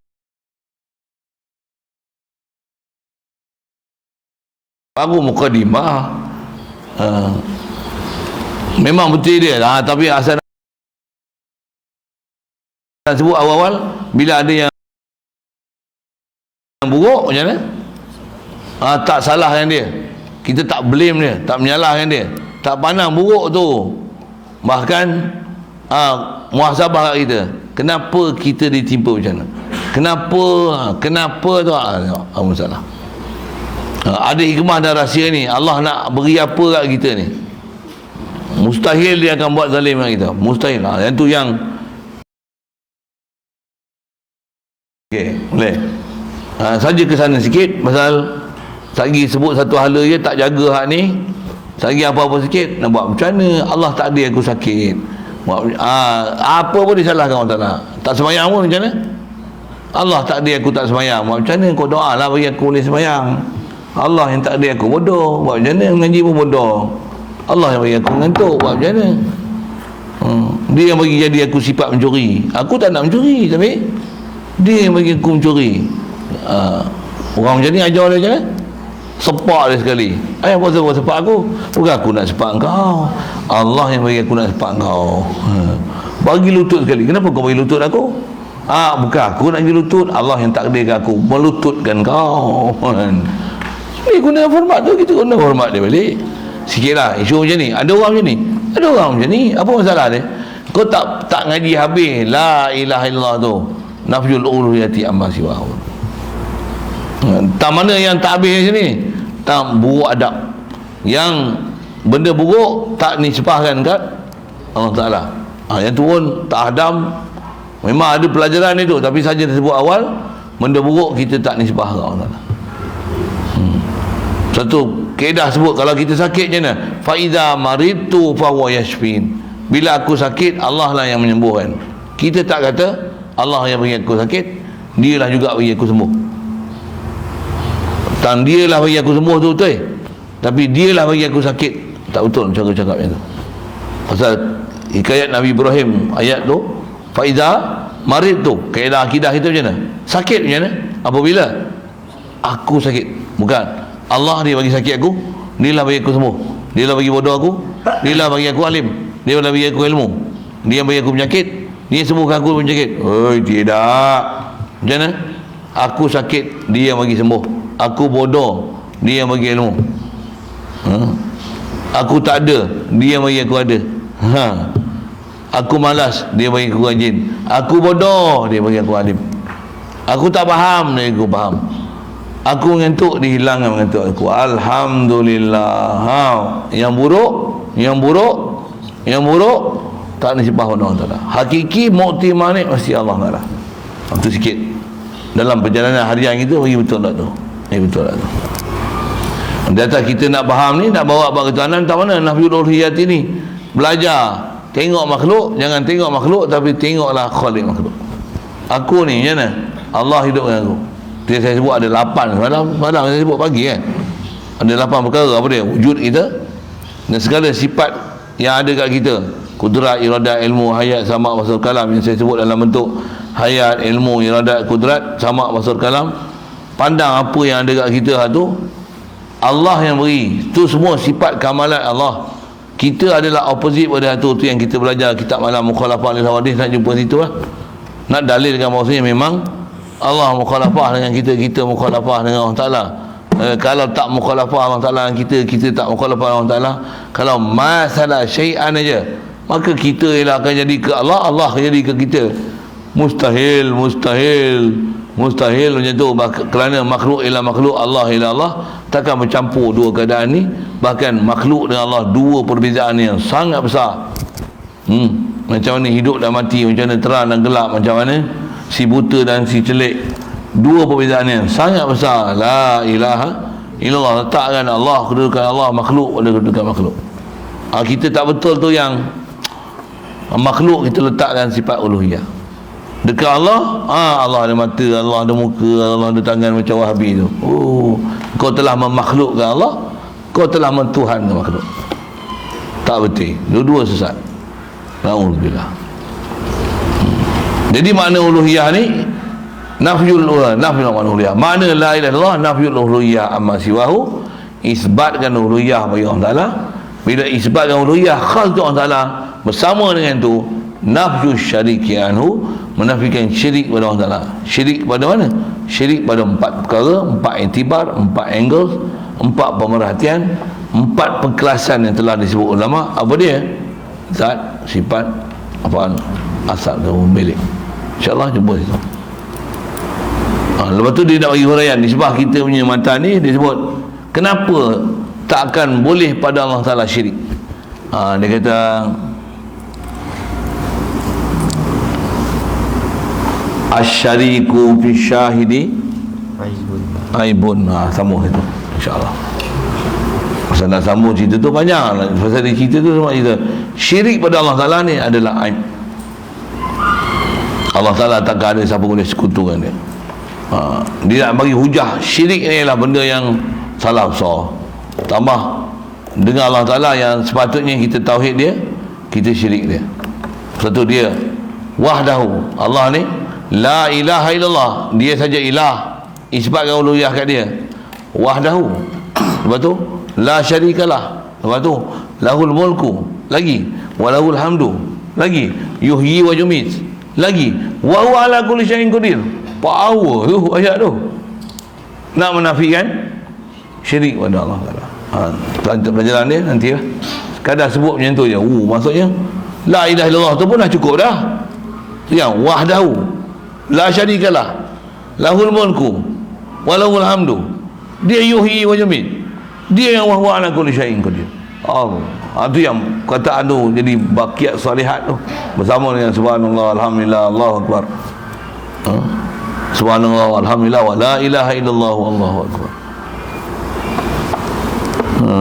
baru mukadimah. Memang betul dia lah, tapi asal sebut awal-awal bila ada yang buruk macam mana? Tak salahkan dia, kita tak blame dia, tak menyalahkan dia, tak pandang buruk tu, bahkan muhasabah kita. Kenapa kita ditimpa macam mana? Kenapa tu masalah. Ada hikmah dan rahsia ni. Allah nak beri apa kat kita ni? Mustahil dia akan buat zalim dengan kita. Mustahil. Yang tu yang okey, boleh. Saja ke sana sikit pasal lagi sebut satu hala je tak jaga hak ni. Lagi apa-apa sikit nak buat macam mana? Allah tak ada aku sakit. Apa pun disalahkan Allah Ta'ala. Tak sembahyang pun macam mana? Allah tak ada aku tak sembahyang. Buat macam mana? Kau doa lah bagi aku boleh sembahyang. Allah yang tak ada aku bodoh. Buat macam mana? Mengaji pun bodoh. Allah yang bagi aku mengantuk. Buat macam mana? Dia yang bagi jadi aku sifat mencuri. Aku tak nak mencuri, tapi dia yang bagi aku mencuri. Orang macam ni ajar dia macam mana? Sepak dia sekali. Apa sebab sepak aku? Bukan aku nak sepak kau, Allah yang bagi aku nak sepak kau. Bagi lutut sekali. Kenapa kau bagi lutut aku? Bukan aku nak bagi lutut, Allah yang takdirkan aku melututkan kau. Ni guna hormat tu, kita guna hormat dia balik sikit lah. Isu macam ni, ada orang macam ni, ada orang macam ni. Apa masalah dia? Kau tak ngaji habis la ilaha illallah tu, nafyul uluhiyati amma siwahu. Tak mana yang tak habis macam ni, tak buruk adab, yang benda buruk tak nisbahkan kat Allah Ta'ala. Yang turun tak hadam. Memang ada pelajaran itu, tapi saja tersebut awal, benda buruk kita tak nisbah kat Allah Ta'ala. Satu kaedah sebut, kalau kita sakit macam mana? Fa iza maridtu fa huwa yashfin. Bila aku sakit, Allah lah yang menyembuhkan. Kita tak kata Allah yang bagi aku sakit, dia lah juga bagi aku sembuh. Dan dia lah bagi aku sembuh tu betul, tapi dia lah bagi aku sakit, tak betul cakap macam tu. Pasal hikayat Nabi Ibrahim ayat tu, faiza marid tu, kaedah akidah kita macam mana? Sakit macam mana? Apabila aku sakit, bukan Allah dia bagi sakit aku, dia lah bagi aku sembuh, dia lah bagi bodoh aku, dia lah bagi aku alim, dia lah bagi aku ilmu, dia bagi aku penyakit, dia sembuhkan aku penyakit. Tidak. Macam mana? Aku sakit, dia yang bagi sembuh. Aku bodoh, dia yang bagi ilmu. Aku tak ada, dia bagi aku ada. Aku malas, dia bagi aku rajin. Aku bodoh, dia bagi aku alim. Aku tak faham, dia bagi aku faham. Aku mengantuk, dihilangkan mengantuk aku. Alhamdulillah. Yang buruk tak nasibah Allah Ta'ala. Hakiki mukti manik mesti Allah Ta'ala. Itu sikit dalam perjalanan harian kita. Bagi betul tak tu? Betul tak tu? Data kita nak faham ni, nak bawa ketuhanan, tak mana nafiyul uluhiyat ini. Belajar. Tengok makhluk, jangan tengok makhluk, tapi tengoklah khalik makhluk. Aku ni macam mana? Allah hidup dengan aku. Dia saya sebut ada 8 semalam saya sebut pagi kan. Ada 8 perkara. Apa dia? Wujud kita dan segala sifat yang ada kat kita. Kudrat, iradat, ilmu, hayat, samak, basar, kalam, yang saya sebut dalam bentuk hayat, ilmu, iradat, kudrat, samak, basar, kalam. Pandang apa yang ada kat kita tu, Allah yang beri. Itu semua sifat kamalat Allah. Kita adalah opposite pada tu yang kita belajar kitab malam mukhalafah lil hawadith, nak jumpa situ lah. Nak dalilkan bahawasanya memang Allah mukhalafah dengan kita, kita mukhalafah dengan Allah Ta'ala. Kalau tak mukhalafah Allah Ta'ala dengan kita, kita tak mukhalafah Allah Ta'ala. Kalau masalah syai'an aja, maka kita ialah akan jadi ke Allah, Allah akan jadi ke kita. Mustahil macam tu. Kerana makhluk ialah makhluk, Allah ialah Allah. Takkan bercampur dua keadaan ni. Bahkan makhluk dengan Allah, dua perbezaan yang sangat besar. Macam mana hidup dan mati, macam mana terang dan gelap, macam mana si buta dan si celik. Dua perbezaan yang sangat besar. La ilaha illallah. Letakkan Allah, kedudukan Allah, makhluk pada kedudukan makhluk. Kita tak betul tu yang makhluk kita letakkan sifat uluhiyah. Dekat Allah, Allah ada mata, Allah ada muka, Allah ada tangan, macam Wahabi tu. Kau telah memakhlukkan Allah, kau telah mentuhankan makhluk. Tak betul. Dua-dua sesat. Alhamdulillah. Jadi makna uluhiyah ni nafyul uluhiyah. Makna la ilaha illallah nafyul uluhiyah amma siwahu, isbatkan uluhiyah bagi Allah Ta'ala. Bila isbatkan uluhiyah khas untuk Allah Ta'ala, bersama dengan tu nafyu syariki anhu, menafikan syirik pada Allah Ta'ala. Syirik pada mana? Syirik pada 4 perkara, 4 iktibar, 4 angle, 4 pemerhatian, 4 pengkelasan yang telah disebut ulama. Apa dia? Zat, sifat, apaan, asal dan milik. InsyaAllah jumpa situ. Lepas tu dia nak bagi huraian disebab kita punya mata ni. Dia sebut kenapa tak akan boleh pada Allah Ta'ala syirik. Dia kata asyariku fi syahidi aibun. Sambung itu insyaAllah. Pasal nak sambung cerita tu panjang. Pasal dia cerita tu semua cerita. Syirik pada Allah Ta'ala ni adalah aib. Allah Ta'ala takkan ada siapa boleh sekutukan dia. Dia nak bagi hujah syirik ni ialah benda yang salah besar. Tambah dengan Allah Ta'ala yang sepatutnya kita tauhid dia, kita syirik dia. Satu dia wahdahu, Allah ni la ilaha illallah, dia saja ilah, isbatkan uluhiyah kat dia. Wahdahu. Lepas tu la syarikalah. Lepas tu lahul mulku, lagi walahul hamdu, lagi yuhyi wa yumit, lagi wa huwa ala kulli syai'in qadir. Power tu ayat tu. Nak menafikan syirik pada Allah Taala. Pelajaran dia nanti lah. Kadang sebut macam tu je. Maksudnya la ilaha illallah tu pun dah cukup dah. Yang wahdahu la syarikalah, lahul mulku walahul hamdu, dia yuhyi wa yumit, dia yang wahwa ala kulli syai'in qadir. Allah. Itu yang kataan tu jadi baqiat salihat tu bersama dengan subhanallah alhamdulillah Allahu akbar. Subhanallah alhamdulillah wa la ilaha illallah wallahu akbar.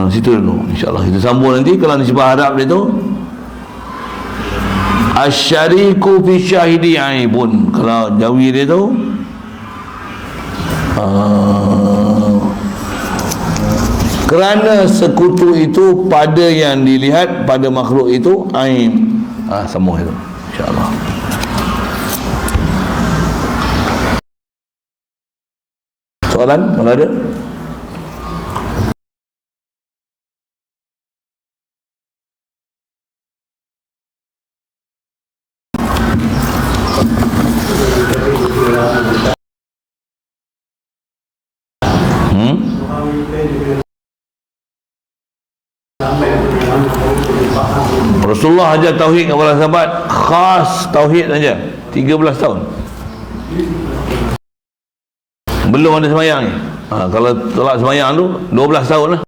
Situ dulu insyaallah kita sambung nanti. Kalau nisbah harap dia tu asyariku fi syahidi aibun. Kalau jawi dia tu kerana sekutu itu pada yang dilihat pada makhluk itu aib. Sambung itu insyaallah. Soalan kalau ada? Sampai Rasulullah ajar tauhid kepada sahabat, khas tauhid saja 13 tahun. Belum ada semayang ni. Kalau tolak semayang tu 12 tahun lah.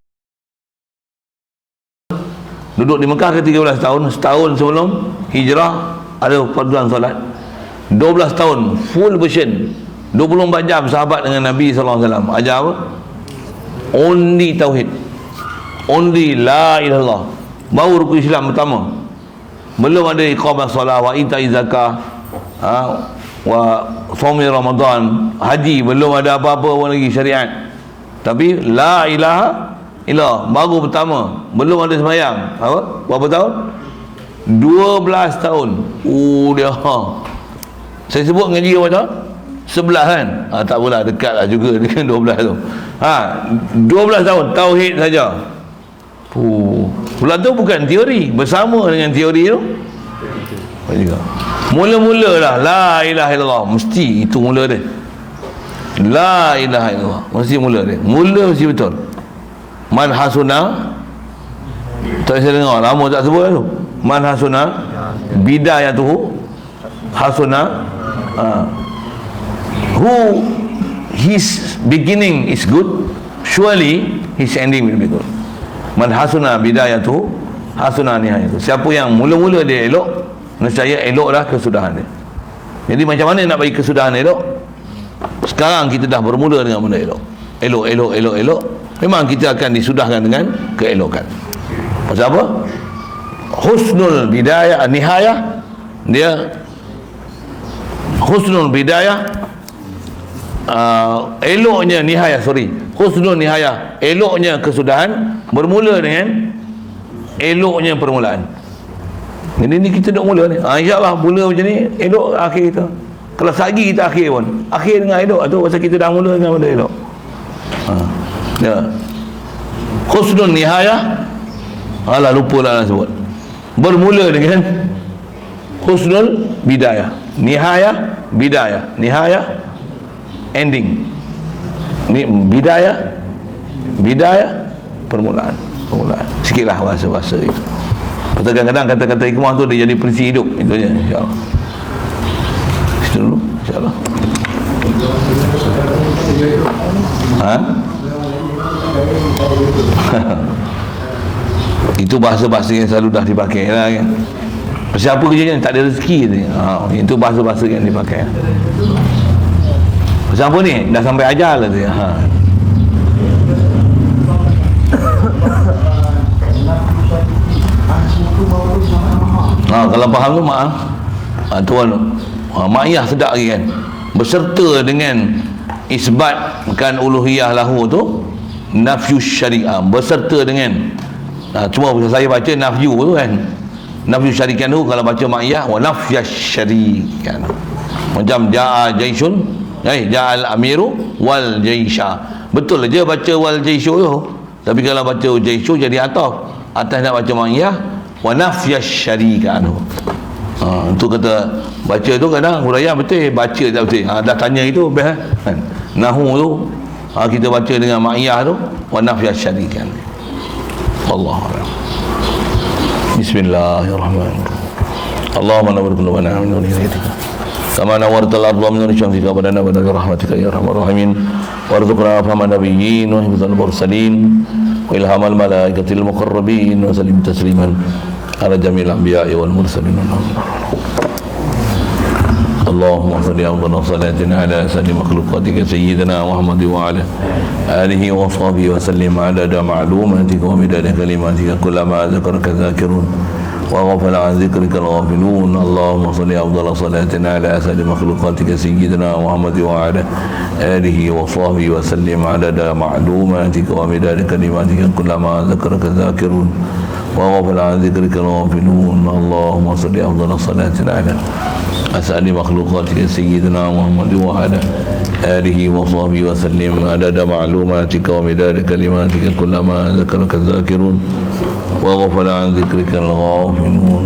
Duduk di Mekah ke 13 tahun, setahun sebelum hijrah ada farduan solat. 12 tahun full version, 24 jam sahabat dengan Nabi SAW. Ajar apa? Only tauhid, only la ilaha illallah. Baru rukun Islam pertama. Belum ada iqamah solat, wa ita'i zakah, wa shaumi Ramadan, haji, belum ada apa-apa pun lagi syariat. Tapi la ilaha illallah baru pertama, belum ada sembahyang. Berapa tahun? 12 tahun. Dia saya sebut ngaji apa tahun? 11 kan? Tak apalah, dekat lah juga dengan 12 tu. 12 tahun tauhid saja. Pula tu bukan teori, bersama dengan teori tu juga. Mula-mula lah la ilaha illallah, mesti itu mula dia. La ilaha illallah mesti mula dia, mula mesti betul. Man hasuna, tak saya dengar lama tak sebut tu. Man hasuna bidayatuhu hasuna, who his beginning is good, surely his ending will be good. Man hasuna bidayatuhu hasuna nihayatuhu. Siapa yang mula-mula dia elok, nescaya eloklah kesudahan dia. Jadi macam mana nak bagi kesudahan elok? Sekarang kita dah bermula dengan benda elok. Elok. Memang kita akan disudahkan dengan keelokan. Pasal apa? Husnul bidayah, nihayah, dia husnul bidayah, eloknya nihayah, husnul nihayah, eloknya kesudahan bermula dengan eloknya permulaan. Jadi ni kita duk mula ni. InsyaAllah mula macam ni, elok akhir kita. Kalau sagi kita akhir pun, akhir dengan elok tu pasal kita dah mula dengan benda elok. Ya. Husnul nihayah, lupa lah nak sebut. Bermula dengan husnul bidayah, nihayah, bidayah, nihayah, ending. Ni bidayah, permulaan. Sikitlah bahasa-bahasa itu. Kadang-kadang kata-kata hikmah tu dia jadi prinsip hidup. Itu je, insyaAllah. Situ dulu, insyaAllah. Itu bahasa-bahasa yang selalu dah dipakai lah kan. Siapa kerjanya tak ada rezeki tu. Itu bahasa-bahasa yang dipakai. Siapa ni? Dah sampai ajal lah tu. Kalau faham tu maaf. Tuan ma'iyah sedap lagi kan. Beserta dengan isbatkan uluhiyah lahu tu, nafyu syariah beserta dengan cuma saya baca nafyu tu kan, nafyu syarikan tu kalau baca ma'iyah wa nafya syarikan. Macam ja'a jaisun, ja'al amiru wal jaisha. Betul aja baca wal jaishu tu, tapi kalau baca jaishu jadi ataf. Atas nak baca ma'iyah wa nafya syarikan tu. Itu kata baca tu kadang huraian betul, baca tak betul. Dah tanya itu best kan. Nahu tu kita baca dengan ma'iyah tu wa nafya syarikan. Wallahu a'lam. Bismillahirrahmanirrahim. Allahumma nawwir qulubana min nuri hidayah. Kama nawwartal ardha min nuri syamsika wa badana wa dari rahmatika ya arhamar rahimin. Warzuqna fahma nabiyyin wa hifdzal mursalin wa ilhamal malaikatil muqarrabin wa sallim tasliman ala jamil anbiya'i wal mursalin. Allahumma salli ala salatina ala sayyidi makhluqatika sayyidina Muhammad wa ala alihi wa sahbihi wa sallim adada ma'lumatika wa midada kalimatika kullama zakaraka zakirun wa ghafala an zikrika al-ghafilun. Allahumma salli ala salatina ala sayyidi makhluqatika sayyidina Muhammad wa ala alihi wa sahbihi wa sallim adada ma'lumatika wa midada kalimatika kullama zakaraka zakirun wa ghafala an zikrika al-ghafilun. Allahumma salli ala salatina ala أسأل مخلوقاتك سيدنا محمد وعلى آله وصحبه وسلم عدد معلوماتك ومداد كلماتك كلما ذكرك الذاكرون وغفل عن ذكرك الغافلون.